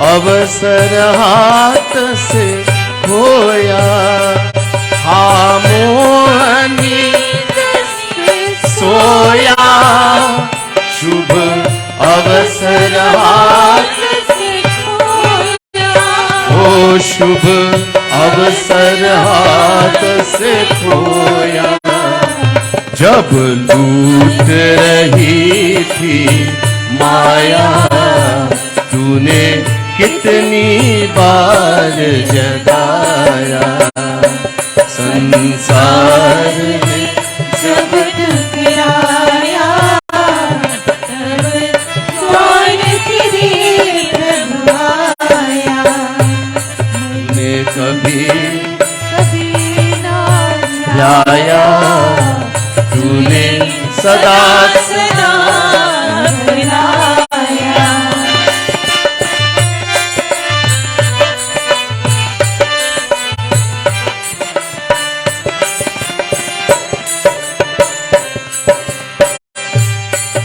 अवसर हाथ से खोया। खामोह नींद से सोया, शुभ अवसर हाथ से खोया। ओ शुभ अवसर हाथ से खोया। जब लूट रही थी माया, तूने कितनी बार जगाया। संसार में जब ठुकराया तब द्वार तेरे प्रभु आया। तूने कभी ना ध्याया, तूने सदा सदा अपनाया।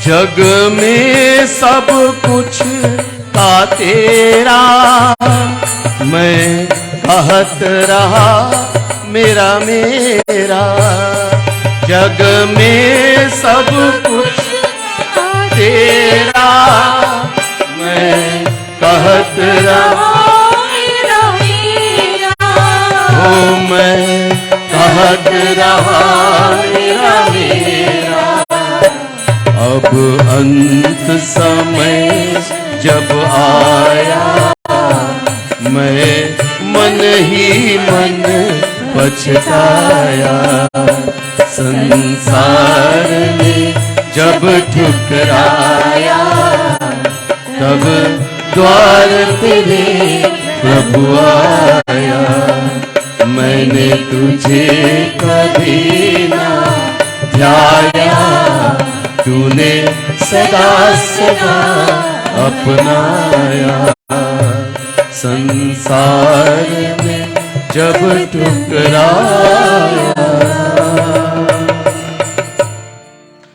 जग में सब कुछ का तेरा, मैं कहत रहा मेरा मेरा। जग में सब कुछ तेरा, मैं कहत रहा मेरा मेरा। ओ मैं कहत रहा मेरा मेरा। अब अंत समय जब आया, मैं मन ही मन पछताया। संसार में जब ठुकराया, तब द्वार तेरे प्रभु आया। मैंने तुझे कभी ना ध्याया, तूने सदा सदा अपनाया। संसार में जब ठुकराया।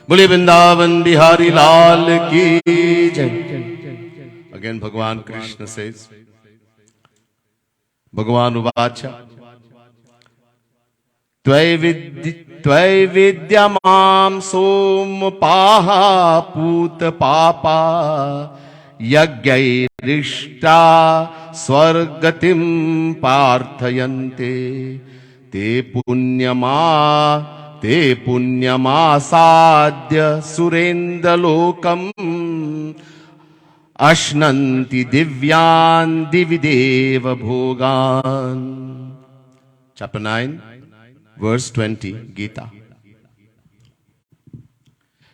बोले वृंदावन बिहारी लाल की जय। Again भगवान कृष्ण says, भगवान उवाच त्वयि विद्यमां सोमपाः पूत पापा, यज्ञैरिष्टा स्वर्गतिं प्रार्थयन्ते। ते पुण्यमासाद्य सुरेन्द्रलोकम्, अश्नन्ति दिव्यान् दिवि देव भोगान्। Chapter 9, verse 20, Gita.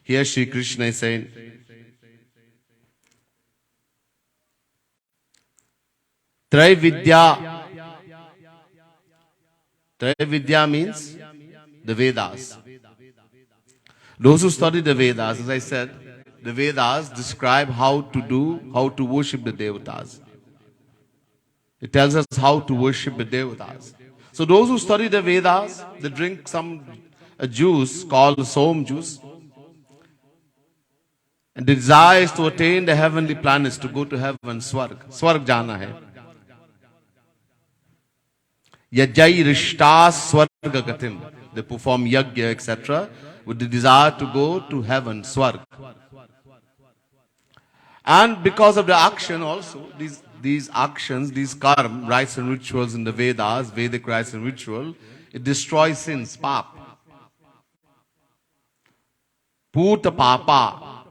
Here Shri Krishna is saying, Traividya. Traividya means the Vedas. Those who study the Vedas, as I said, the Vedas describe how to worship the Devatas. It tells us how to worship the Devatas. So those who study the Vedas, they drink a juice called Som juice. And the desire is to attain the heavenly planets, to go to heaven, Swarg. Swarg jana hai. Yajai rishta swarga gatim. They perform yajna, etc. with the desire to go to heaven, Swarg. And because of the action also, these actions, these karma, rites and rituals in the Vedas, Vedic rites and ritual, it destroys sins, pap. Puta papa.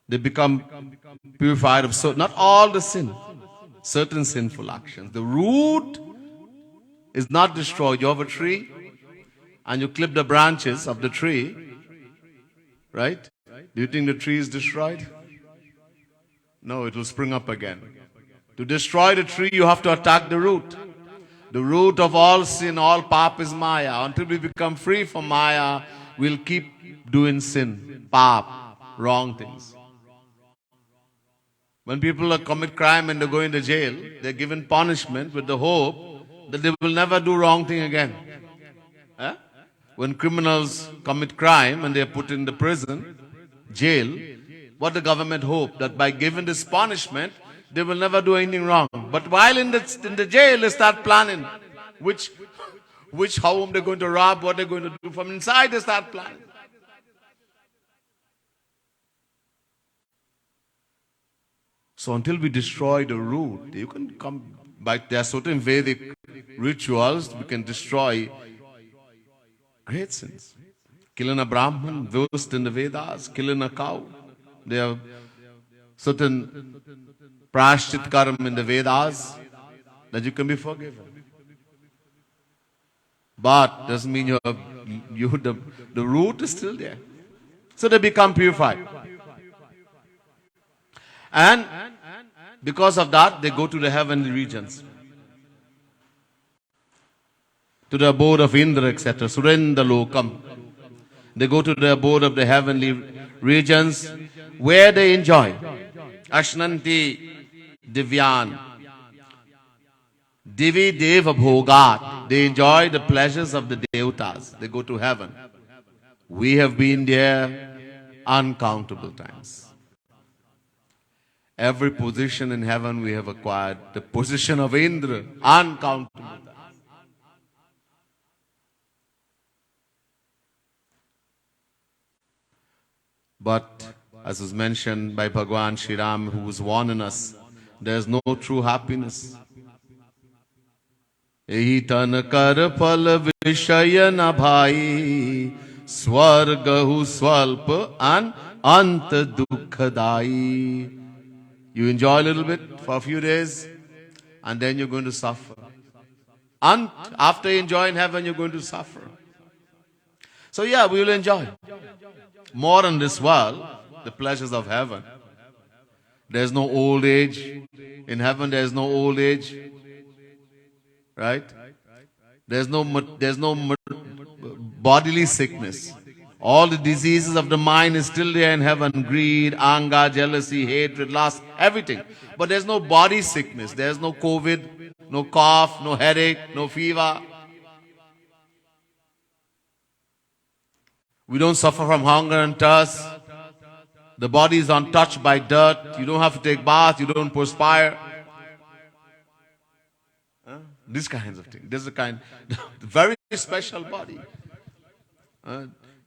They become purified of, so not all the sin, certain sinful actions. The root is not destroyed. You have a tree and you clip the branches of the tree, right? Do you think the tree is destroyed? No, it will spring up again. To destroy the tree, you have to attack the root. The root of all sin, all pap is Maya. Until we become free from Maya, we'll keep doing sin, pap, wrong things. When people commit crime and they go into jail, they're given punishment with the hope that they will never do wrong thing again. Eh? When criminals commit crime and they are put in the prison, jail, what the government hope? That by giving this punishment, they will never do anything wrong. But while in the jail, they start planning which home they're going to rob, what they're going to do. From inside, they start planning. So until we destroy the root, you can come back. There are certain Vedic rituals we can destroy great sins. Killing a Brahman, versed in the Vedas, killing a cow. There are certain prashchit karma in the Vedas that you can be forgiven. But doesn't mean the root is still there. So they become purified. And because of that, they go to the heavenly regions. To the abode of Indra, etc. Surendra Lokam. They go to the abode of the heavenly regions where they enjoy. Ashnanti Divyan. Divi Deva Bhogat. They enjoy the pleasures of the Devatas. They go to heaven. We have been there Uncountable times. Every position in heaven we have acquired. The position of Indra, uncountable times. But as was mentioned by Bhagwan Shri Ram, who was warning us, there is no true happiness. यही तन कर फल विषय न भाई स्वर्गहु स्वल्प अन अंत दुखदाई. You enjoy a little bit for a few days and then you're going to suffer. And after enjoying heaven, you're going to suffer. So yeah, we will enjoy more in this world, the pleasures of heaven. There's no old age. In heaven, there's no old age. Right? There's no bodily sickness. All the diseases of the mind is still there in heaven. Greed, anger, jealousy, hatred, lust, everything. But there's no body sickness. There's no COVID, no cough, no headache, no fever. We don't suffer from hunger and thirst. The body is untouched by dirt. You don't have to take bath. You don't perspire. These kinds of things. This is a kind, very special body.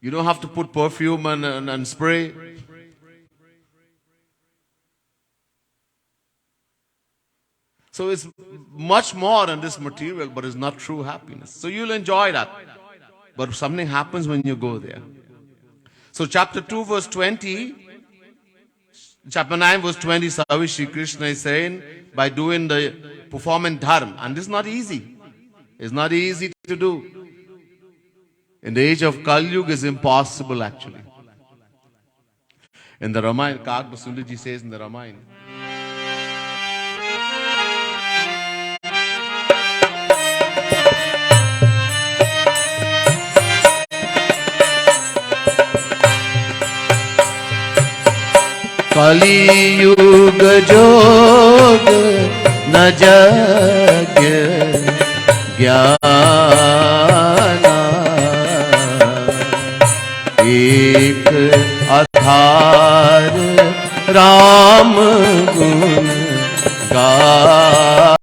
You don't have to put perfume and spray. So it's much more than this material, but it's not true happiness. So you'll enjoy that. But something happens when you go there. So chapter 2 verse 20, chapter 9 verse 20, Savi Shri Krishna is saying, by doing the performing dharma. And this is not easy. It's not easy to do. In the age of Kali Yuga, it's impossible actually. In the Ramayana, Kagba Sundarji says in the Ramayana, Kali Yuga Jog न जग्य ज्ञाना एक आधार राम गुण गाया.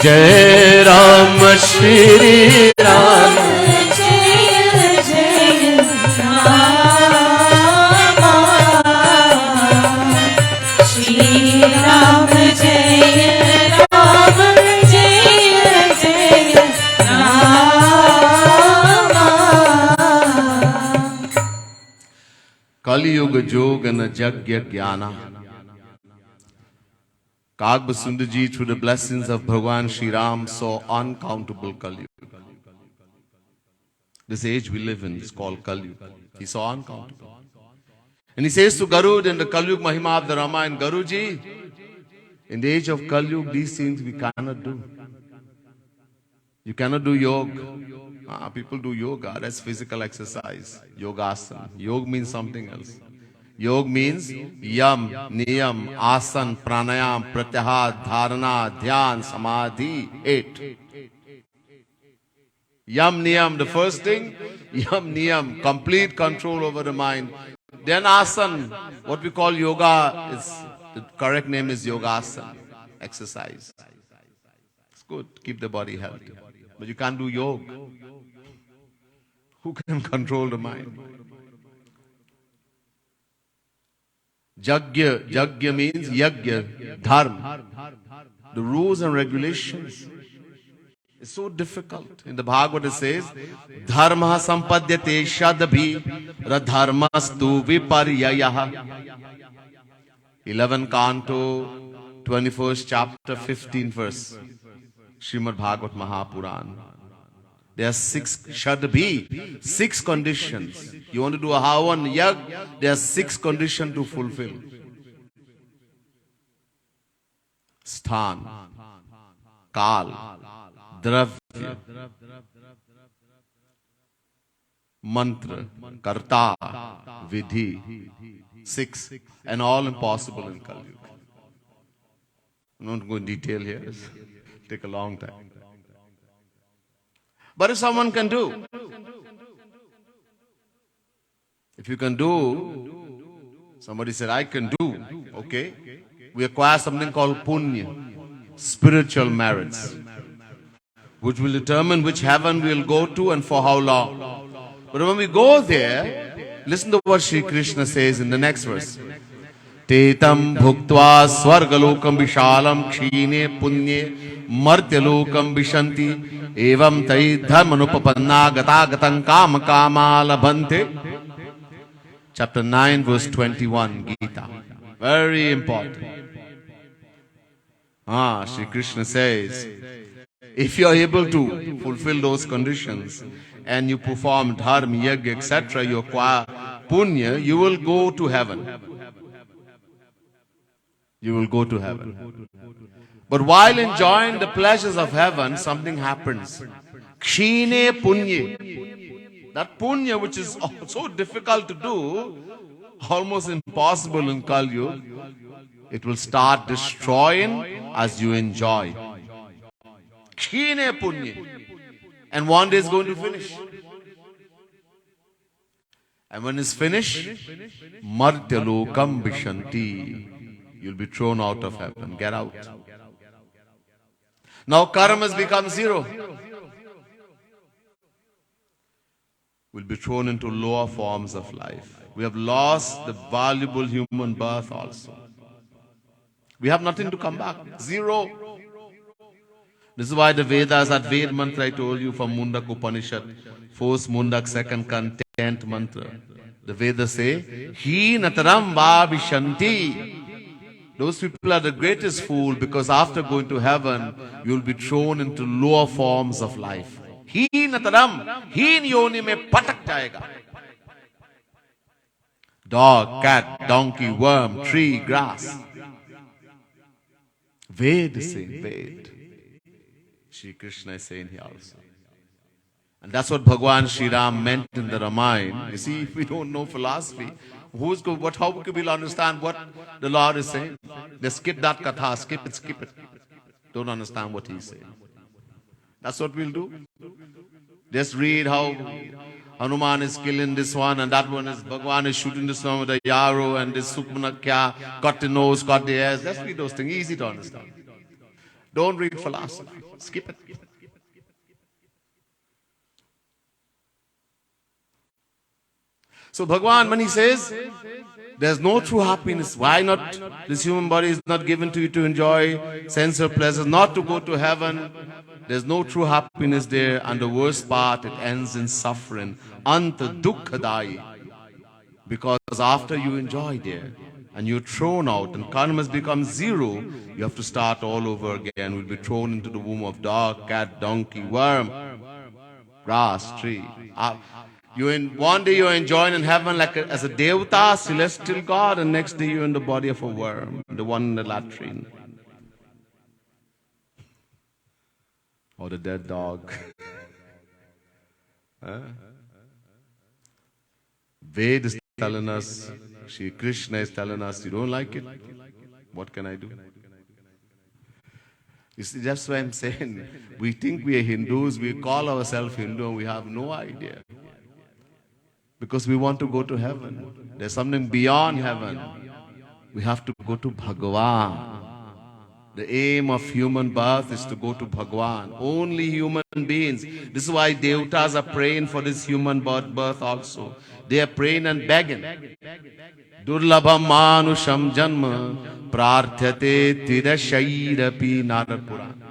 जय Ram Shri Ram Kali Yuga Yoga and Jagya Jnana. Kagba Sundarji, through the blessings of Bhagwan Shri Ram, saw uncountable Kali Yuga. This age we live in is called Kali Yuga. He saw uncountable. And he says to Garud in the Kali Yuga Mahima of the Ramayana, Garuji, in the age of Kali Yuga, these things we cannot do. You cannot do yoga. People do yoga, that's physical exercise. Yogasana. Yoga means something else. Yoga means yam, niyam, asan, pranayam, pratyahar, dharana, dhyan, samadhi, 8. Yam, niyam, the first thing, yam, niyam, complete control over the mind. Then asan, what we call yoga, the correct name is yogasana, exercise. It's good, keep the body healthy. But you can't do yoga. Who can control the mind? Jagya, Jagya means Yagya, Dharma. The rules and regulations. It's so difficult. In the Bhagavad it says, Dharma sampadyate shadabhi radharmastu viparyayaha. 11 canto, 21st chapter, 15th verse. Srimad Bhagavat Mahapuran. There are 6 shadabhi, 6 conditions. You want to do a havan yag, there are 6 conditions to fulfill. Sthan, kal, dravya, mantra, karta, vidhi. 6, and all impossible in Kali Yuga. I'm not going to go in detail here. It'll take a long time. But if someone can do, If you can do, somebody said, I can do, okay. We acquire something called punya, spiritual merits, which will determine which heaven we will go to and for how long. But when we go there, listen to what Sri Krishna says in the next verse. Tetam bhuktva swargalokam vishalam kshine punye martyalokam vishanti evam tai dharmanupapanna gata gatam kama kama labhante. Chapter 9 verse 21 Gita. Very important. Sri Krishna says, if you are able to fulfill those conditions and you perform dharma, yajna, etc., you acquire punya, you will go to heaven. You will go to heaven. But while enjoying the pleasures of heaven, something happens. Kshine punya. That punya, which is so difficult to do, almost impossible in Kali Yuga, it will start destroying as you enjoy. Kshine punya. And one day it's going to finish. And when it's finished, martyalokam vishanti. You'll be thrown out of heaven. Get out. Now karma has become zero. We'll be thrown into lower forms of life. We have lost the valuable human birth also. We have nothing to come back. Zero. This is why the Vedas, that Ved mantra I told you from Mundak Upanishad, first Mundak, second Kan, 10th mantra. The Vedas say, Hi nataram va vishanti. Those people are the greatest fool, because after going to heaven, you will be thrown into lower forms of life. Hi nataram, heen yoni mein patak jayega. Dog, cat, donkey, worm, tree, grass. Ved is saying, Ved. Shri Krishna is saying here also. And that's what Bhagwan Shri Ram meant in the Ramayana. You see, if we don't know philosophy, how can we understand what the Lord is saying? They skip that katha, skip it. Don't understand what he's saying. That's what we'll do. Just read how Hanuman is killing this one, and that one is Bhagwan is shooting this one with a yarrow, and this Sukmana kya, got the nose, got the ears. Just read those things, easy to understand. Don't read philosophy. Skip it. So Bhagwan, when he says, there's no true happiness, why not? This human body is not given to you to enjoy sensual pleasures, not to go to heaven. There's no true happiness there, and the worst part, it ends in suffering. Anta dukkhadai. Because after you enjoy there, and you're thrown out, and karma has become zero, you have to start all over again. You'll be thrown into the womb of dog, cat, donkey, worm, grass, tree. One day you're enjoying in heaven as a devata, celestial God, and next day you're in the body of a worm, the one in the latrine. Or the dead dog. Ved is telling us, Shri Krishna is telling us, you don't like it? What can I do? You see, that's why I'm saying, we think we are Hindus, we call ourselves Hindu, and we have no idea. Because we want to go to heaven. There's something beyond heaven. We have to go to Bhagavan. The aim of human birth is to go to Bhagavan. Only human beings. This is why devatas are praying for this human birth also. They are praying and begging. Durlabham manusham janma prarthate tirashairapi Narad Puran.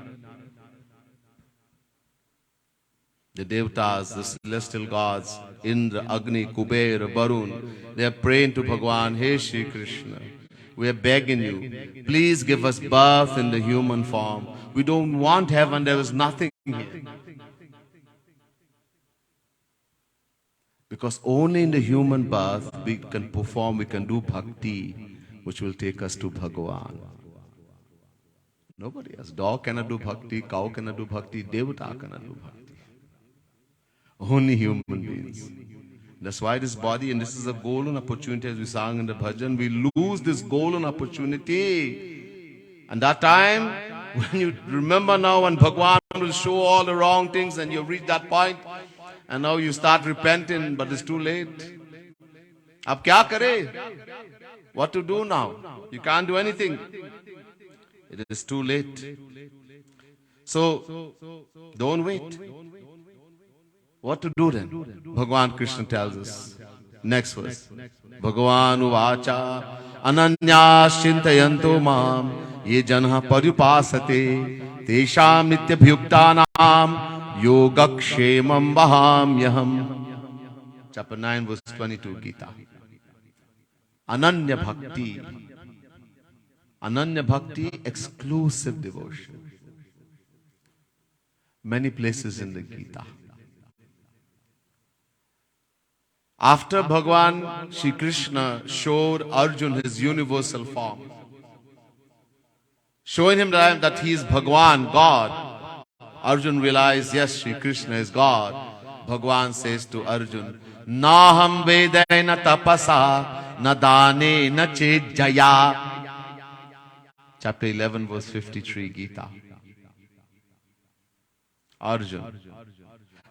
The devatas, the celestial gods, Indra, Agni, Kuber, Varun, they are praying to Bhagavan, Hey Shri Krishna, we are begging you, please give us birth in the human form. We don't want heaven, there is nothing here. Because only in the human birth we can perform, we can do bhakti, which will take us to Bhagavan. Nobody else. Dog cannot do bhakti, cow cannot do bhakti, devata cannot do bhakti. Only human beings. That's why this body, and this is a golden opportunity, as we sang in the bhajan, we lose this golden opportunity. And that time, when you remember now, when Bhagwan will show all the wrong things, and you reach that point, and now you start repenting, but it's too late. अब क्या करे? What to do now? You can't do anything. It is too late. So, don't wait. What to do then? Bhagavan Krishna tells us. Next verse. Bhagavan uvacha ananyas chintayanto mam ye janah parupasate tesham nityabhyuktanam yogakshemam vahamyaham. Chapter 9 verse 22 Gita. Ananya Bhakti. Ananya Bhakti, exclusive devotion. Many places in the Gita. After Bhagavan Shri Krishna showed Arjuna his universal form, showing him that he is Bhagavan, God, Arjuna realized, yes, Shri Krishna is God. Bhagavan says to Arjuna, Naham vedaina tapasa na dane na chejaya. Chapter 11 verse 53 Gita. Arjuna,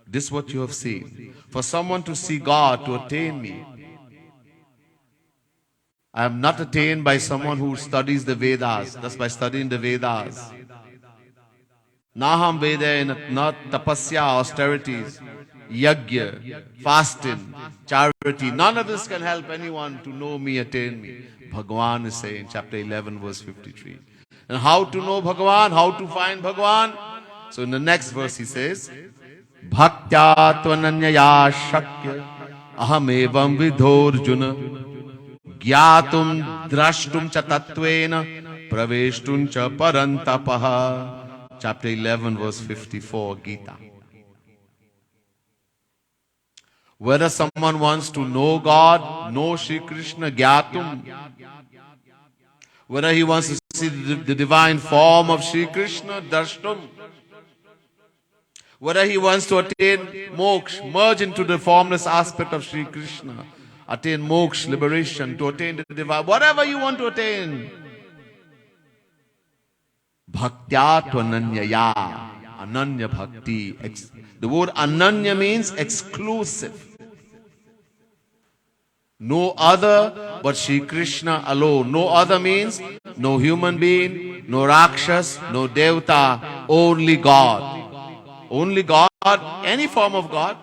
this is what you have seen. For someone to see God, to attain me, I am not attained by someone who studies the Vedas. That's by studying the Vedas. Naham vedaina, not tapasya, austerities, yajna, fasting, charity. None of this can help anyone to know me, attain me. Bhagavan is saying, chapter 11, verse 53. And how to know Bhagavan? How to find Bhagavan? So in the next verse he says, Bhaktya tvananyaya shakya aham evam vidhorjuna gyatum drashtum cha tattvena praveshtum cha parantapaha. Chapter 11, verse 54, Gita. Whether someone wants to know God, know Shri Krishna, Gyatum, whether he wants to see the divine form of Shri Krishna, Darshtam, whether he wants to attain moksha, merge into the formless aspect of Shri Krishna, attain moksha, liberation, to attain the divine, whatever you want to attain. Bhaktya tvananyaya, ananya bhakti. The word ananya means exclusive. No other but Shri Krishna alone. No other means no human being, no Rakshas, no Devta, only God. Only God, any form of God.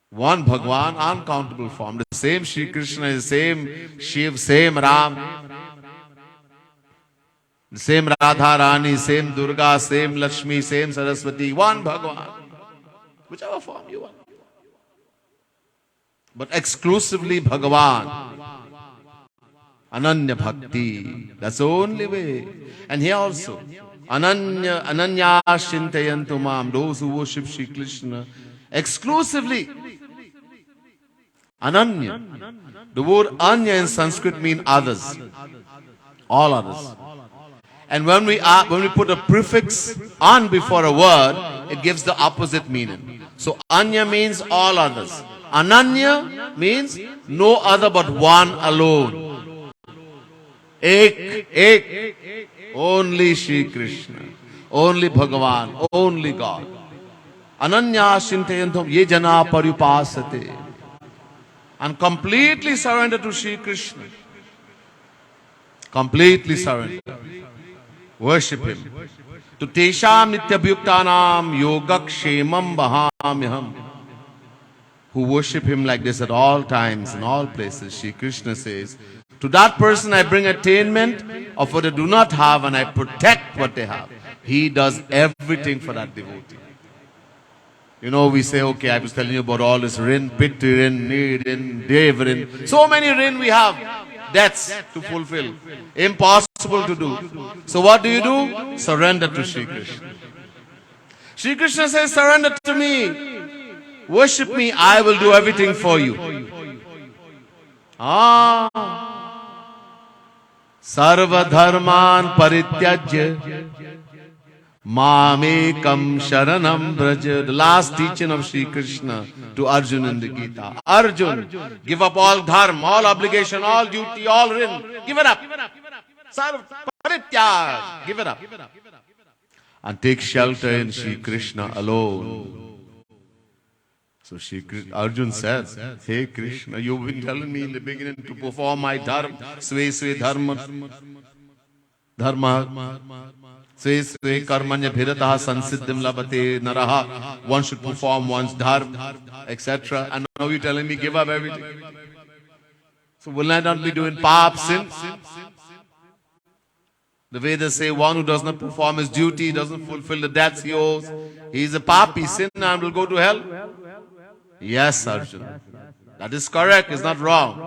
One Bhagwan, uncountable form. The same Shri Krishna is the same Shiv, same Ram, the same Radha Rani, same Durga, same Lakshmi, same Saraswati. One Bhagwan. Whichever form you want. But exclusively Bhagavan. Ananya Bhakti. That's the only way. And here also, Ananya Shintayantu Mam, those who worship Shri Krishna exclusively. Ananya. The word Anya in Sanskrit means others. All others. And when we put a prefix an before a word, it gives the opposite meaning. So Anya means all others. Ananya means no other but one alone. Ek, only Shri Krishna, only Bhagavan, only God. Ananya Shintayantam ye jana parupasate. And completely surrender to Shri Krishna. Completely surrender. Worship Him. To tesham nityabhyuktanam yogakshemam vahamyaham. Who worship Him like this at all times, in all places. Shri Krishna says, to that person I bring attainment of what they do not have, and I protect what they have. He does everything for that devotee. You know, we say, okay, I was telling you about all this rin, pitri rin, need rin, dev rin. So many rin we have. Debts to fulfill. Impossible to do. So what do? Surrender to Shri Krishna. Shri Krishna says, surrender to me. Worship me, I will do everything for you. Sarva dharman parityajya mamekam sharanam braja. The last teaching of Shri Krishna to Arjuna in the Gita. Arjuna, give up all dharma, all obligation, all duty, all rin. Give it up. Sarva parityaj. Give it up. And take shelter in Shri Krishna alone. So Arjun says, hey Krishna, you've been telling me in the beginning to perform my dharma, sve dharma, sve karmanya bhirataha sansiddhim labate naraha. One should perform one's dharma, etc. And now you're telling me give up everything. So will I not be doing pap, sin? The Vedas say one who does not perform his duty, doesn't fulfill the debts he owes, he is a papi, sin, and will go to hell. Yes, Arjuna. That is correct, it's not wrong.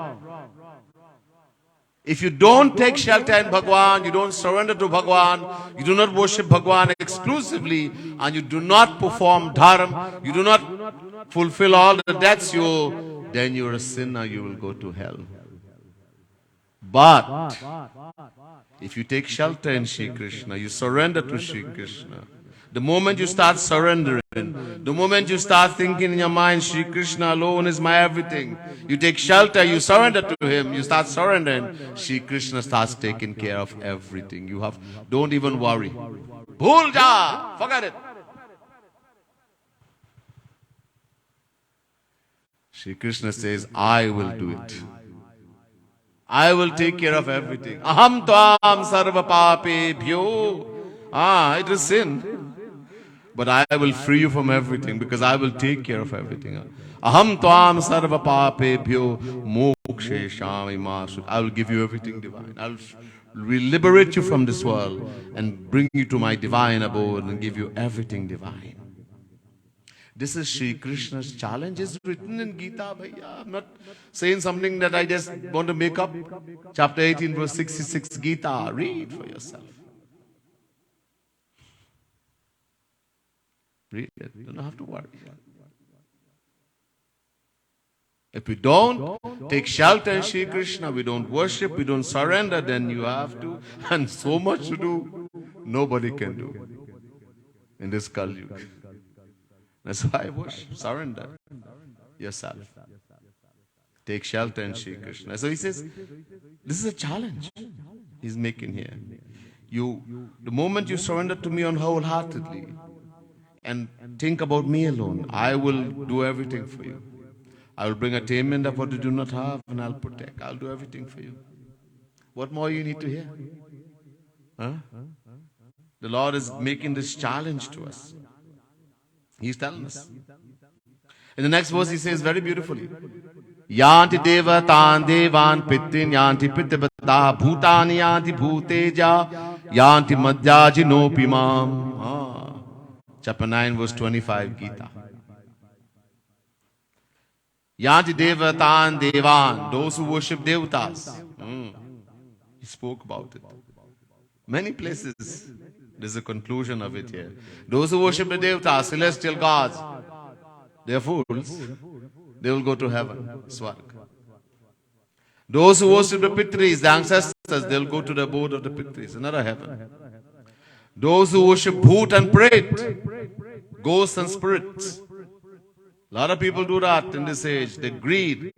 If you don't take shelter in Bhagwan, you don't surrender to Bhagwan, you do not worship Bhagwan exclusively, and you do not perform dharma, you do not fulfill all the debts you owe, then you are a sinner, you will go to hell. But if you take shelter in Shri Krishna, you surrender to Shri Krishna. The moment you start surrendering, the moment you start thinking in your mind, Shri Krishna alone is my everything. You take shelter, you surrender to Him, you start surrendering, Shri Krishna starts taking care of everything. Don't even worry. Bhul ja, forget it. Shri Krishna says, I will do it. I will take care of everything. Aham tvam sarva papebhyo. It is sin. But I will free you from everything because I will take care of everything. Aham tvam sarva papebhyo mokshe shami masut. I will give you everything divine. I will liberate you from this world and bring you to my divine abode and give you everything divine. This is Shri Krishna's challenge. It's written in Gita, bhaiya. I'm not saying something that I just want to make up. Chapter 18, verse 66, Gita. Read for yourself. Read it. You don't have to worry. If we don't take shelter in Shri Krishna, we don't worship, we don't surrender, then you have to, and so much to do, nobody can do in this Kali Yuga. That's why worship, surrender yourself. Take shelter in Shri Krishna. So he says, this is a challenge he's making here. The moment you surrender to me wholeheartedly and think about me alone, I will do everything for you. I will bring attainment of what you do not have and I'll protect. I'll do everything for you. What more you need to hear? Huh? The Lord is making this challenge to us. He's telling us. In the next verse he says very beautifully, Yanti devatan devan pittin yanti pittavata bhutani yanti bhuteja yanti madhyajinopimam. Chapter 9 verse 25 Gita. Yanti devatan devan, those who worship devatas. He spoke about it. Many places there's a conclusion of it here. Those who worship the devatas, celestial gods, they are fools. They will go to heaven, Swarg. Those who worship the Pitris, the ancestors, they will go to the abode of the Pitris, another heaven. Those who worship Bhoot and Pret, ghosts and spirits. A lot of people do that in this age. They greed.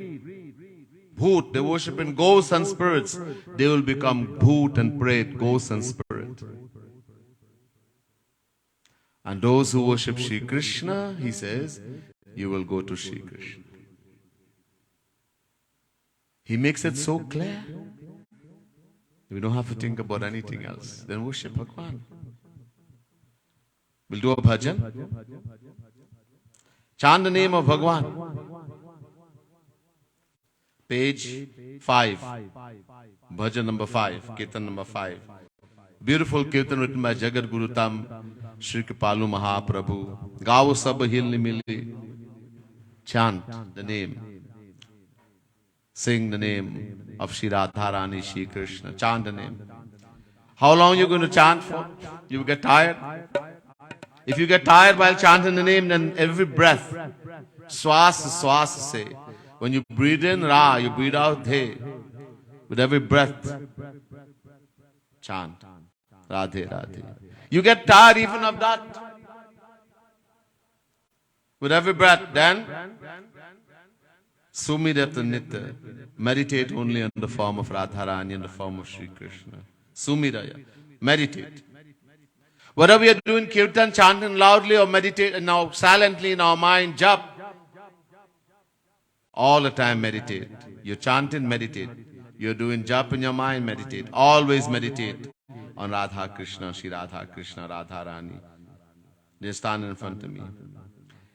Bhoot, they worship in ghosts and spirits. They will become Bhoot and Pret, ghosts and spirit. And those who worship Shri Krishna, he says, you will go to Shri Krishna. He makes it so clear. We don't have to think about anything else. Then worship Bhagwan. We'll do a bhajan. Chant the name of Bhagwan. Page 5. Bhajan number 5. Kirtan number 5. Beautiful kirtan written by Jagat Guru Tam Shri Kripalu Mahaprabhu. Gao sab hilni mili. Chant the name. Sing the name of Shri Radharani, Shri Krishna. Chant the name. How long are you going to chant for? You get tired? If you get tired while chanting the name, then every breath, swasa say. When you breathe in Ra, you breathe out He. With every breath, chant Radhe Radhe. You get tired even of that. With every breath, then Sumirata Nitya. Meditate only in the form of Radharani, in the form of Shri Krishna. Sumiraya. Meditate. Whether we are doing kirtan, chanting loudly or meditate now silently in our mind, jap. All the time meditate. You're chanting, meditate. You're doing jap in your mind, meditate. Always meditate on Radha Krishna, Shri Radha Krishna, Radha Rani. They stand in front of me.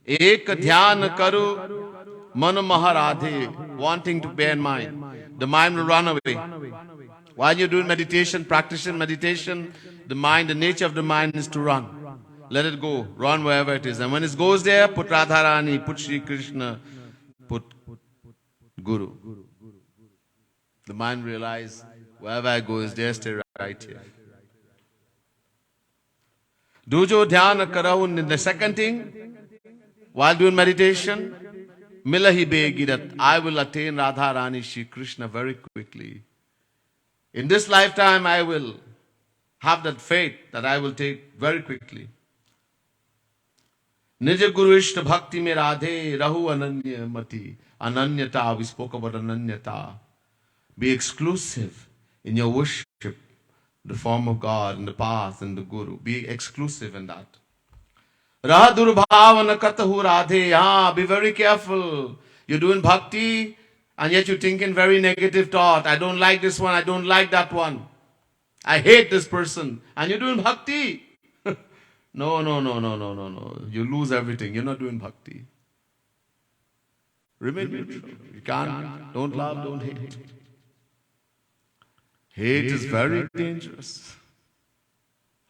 Ek dhyan karu man maharadhe, wanting to bear in mind. The mind will run away. While you're doing meditation, practicing meditation, the mind, the nature of the mind is to run. Let it go. Run wherever it is. And when it goes there, put Radharani, put Shri Krishna, put Guru. The mind realizes, wherever I go is there, stay right here. Dujo dhyana karau. The second thing, while doing meditation, milahi begirat, I will attain Radharani Shri Krishna very quickly. In this lifetime, I will have that faith that I will take very quickly. Nija Guru Ishta Bhakti me Radhe Rahu Ananya Mati. Ananyata, we spoke about Ananyata. Be exclusive in your worship, the form of God, and the path, and the Guru. Be exclusive in that. Rahadur Bhavana Katahu Radhe. Be very careful. You're doing bhakti, and yet you're thinking very negative thought. I don't like this one, I don't like that one. I hate this person. And you're doing bhakti. No. You lose everything. You're not doing bhakti. Remain neutral. You can't, don't love, don't hate. Hate is very dangerous.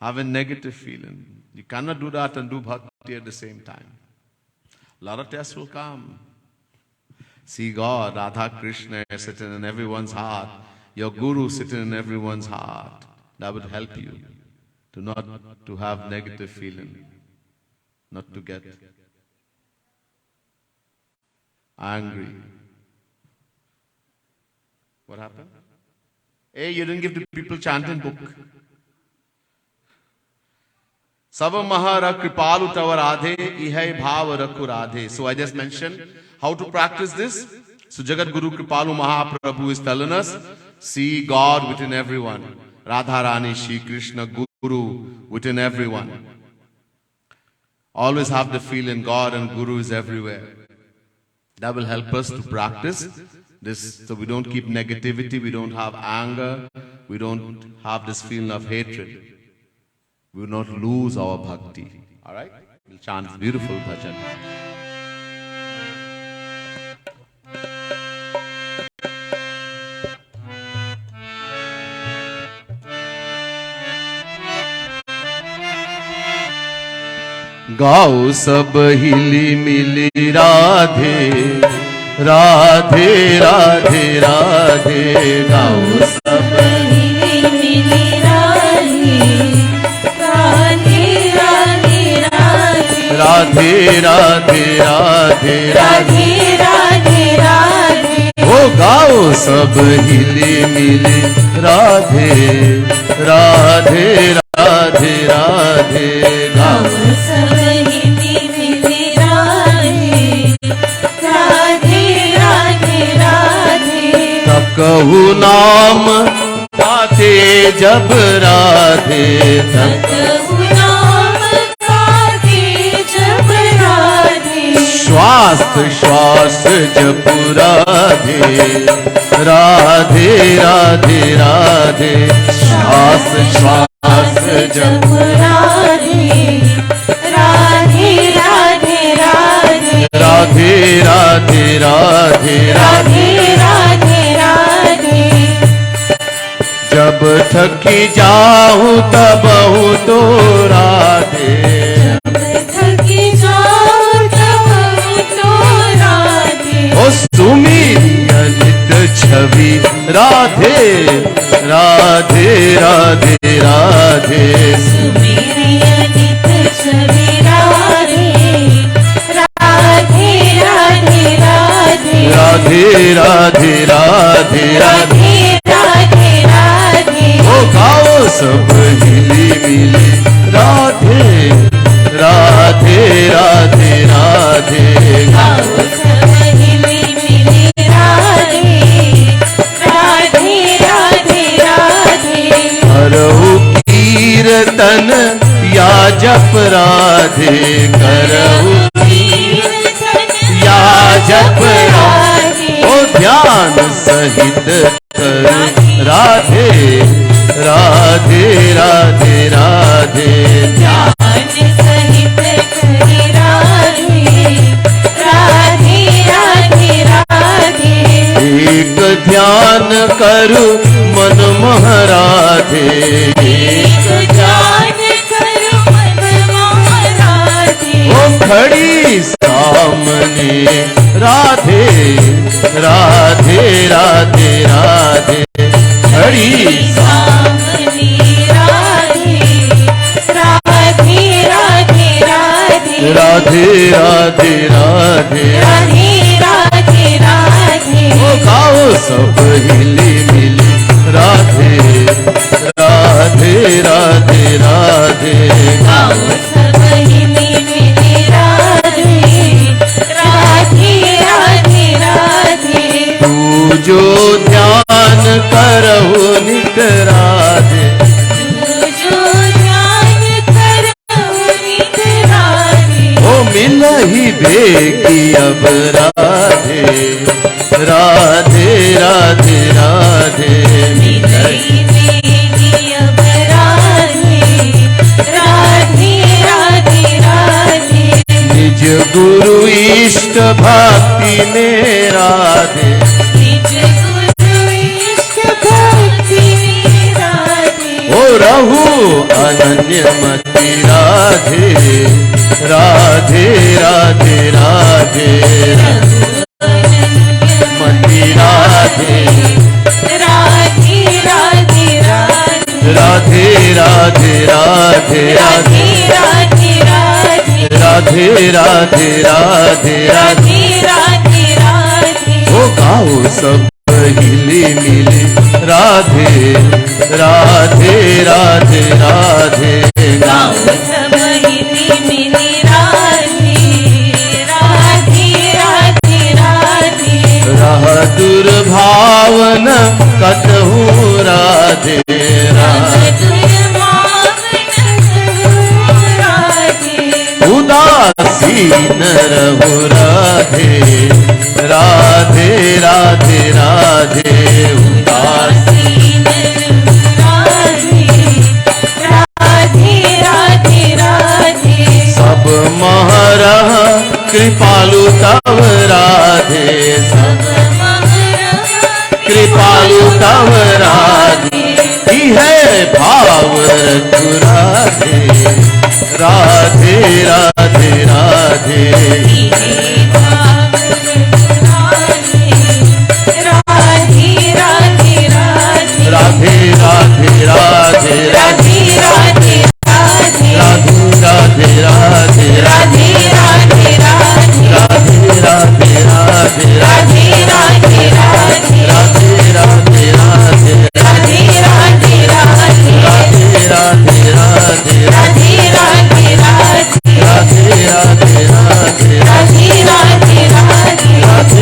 Have a negative feeling. You cannot do that and do bhakti at the same time. A lot of tests will come. See God, Radha Krishna sitting in everyone's heart. Your Guru sitting in everyone's heart. That would help you to not to have negative feeling, not to get angry. What happened? Hey, you didn't give the people chanting book. Sava mahara kripalu tavarade ihai bhav rakhu radhe. So I just mentioned how to practice this. So Jagat Guru Kripalu Mahaprabhu is telling us, see God within everyone. Radharani, Shri Krishna, Guru within everyone. Always have the feeling God and Guru is everywhere. That will help us to practice this, so we don't keep negativity, we don't have anger, we don't have this feeling of hatred. We will not lose our bhakti. Alright? We'll chant this beautiful bhajan. गाओ सब हिली मिली राधे राधे राधे राधे गाओ सब हिली मिली राधे राधे राधे राधे राधे राधे राधे ओ गाओ सब हिली मिली राधे राधे राधे राधे गाओ सब हिली मिली राधे राधे राधे तब कहूँ नाम गाते जब राधे तब कहूँ नाम गाते जब राधे श्वास श्वास जप राधे राधे राधे राधे श्वास श्वास जप राधे राधे राधे राधे राधे राधे राधे राधे राधे राधे जब थकी जाऊं तब हूँ तो राधे थकी जाऊं तब तो राधे ओ सुमीरी अनित छवि राधे राधे राधे राधे सुमेरी अनित छवि राधे राधे राधे राधे राधे राधे राधे राधे राधे राधे ओ गाओ सब हिली मिली राधे राधे राधे राधे गाओ सब हिली मिली राधे राधे राधे राधे करहु कीर्तन या जप राधे करहु कीर्तन या जप राधे ध्यान सहित करो राधे राधे राधे राधे ध्यान सहित करे राधे राधे राधे राधे एक ध्यान करो मन मोह राधे एक ध्यान करो मन राधे ओ खड़ी सामने राधे राधे राधे राधे खड़ी सामने राधे राधे राधे राधे राधे राधे राधे राधे राधे राधे ओ गाओ सब हिली मिली राधे राधे राधे राधे गाओ सब हिली मिली राधे राधे राधे राधे तू जो ध्यान करहु नित राधे तू जो ध्यान करो नित राधे ओ मिलहि बेगी अब राधे राधे राधे राधे मिलई बेगी अब राधे राधे राधे राधे निज गुरु इष्ट भक्ति में राधे निज गुरु इष्ट भक्ति में राधे ओ रहु अनन्य मति राधे राधे राधे राधे मति राधे राधे राधे राधे राधे राधे राधे राधे राधे राधे राधे राधे राधे राधे राधे राधे ओ गाओ सब हिली मिली राधे राधे राधे राधे गाओ सब हिली मिली राधे राधे राधे राधे रह दुर्भावन कतहु राधे राधे उदासीन रहु राधे राधे राधे राधे उदासीन सब महरह कृपालु तव राधे सब कृपालु तव राधे ही है भाव रघु राधे राधे राधे राधे राधे राधे राधे राधे राधे राधे राधे राधे राधे राधे राधे राधे राधे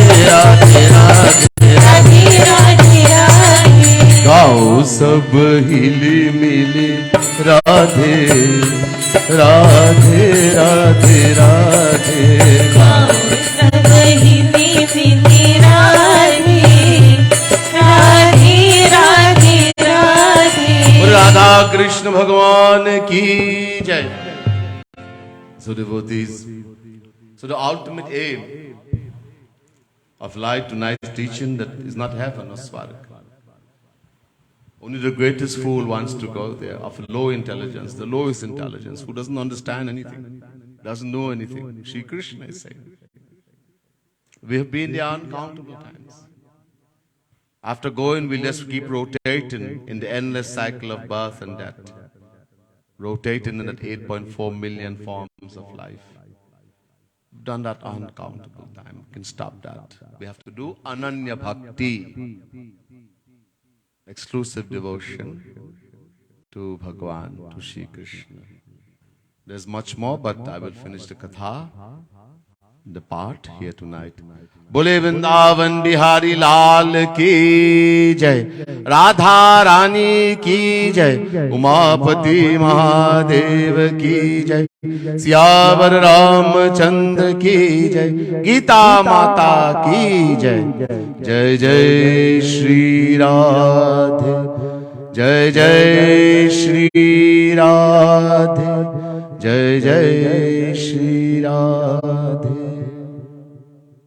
राधे राधे गाओ सब हिली मिली राधे राधे राधे राधे सब हिली मिली राधे राधे राधे राधे राधा कृष्ण भगवान की जय. So devotees, so the ultimate aim of life tonight's teaching that is not heaven or Swarga. Only the greatest fool wants to go there, of low intelligence, the lowest intelligence, who doesn't understand anything, doesn't know anything. Shri Krishna is saying. We have been there uncountable times. After going, we'll just keep rotating in the endless cycle of birth and death. Rotating in that 8.4 million forms of life. We've done that uncountable time. We can stop that. We have to do Ananya Bhakti. Exclusive devotion to Bhagwan, to Shri Krishna. There's much more, but I will finish the katha. depart here tonight. बोले वृंदावन बिहारी लाल की जय, राधा रानी की जय, उमापति महादेव की जय, सियावर रामचंद्र की जय, गीता माता की जय। जय जय श्री राधे, जय जय श्री राधे, जय जय श्री राधे।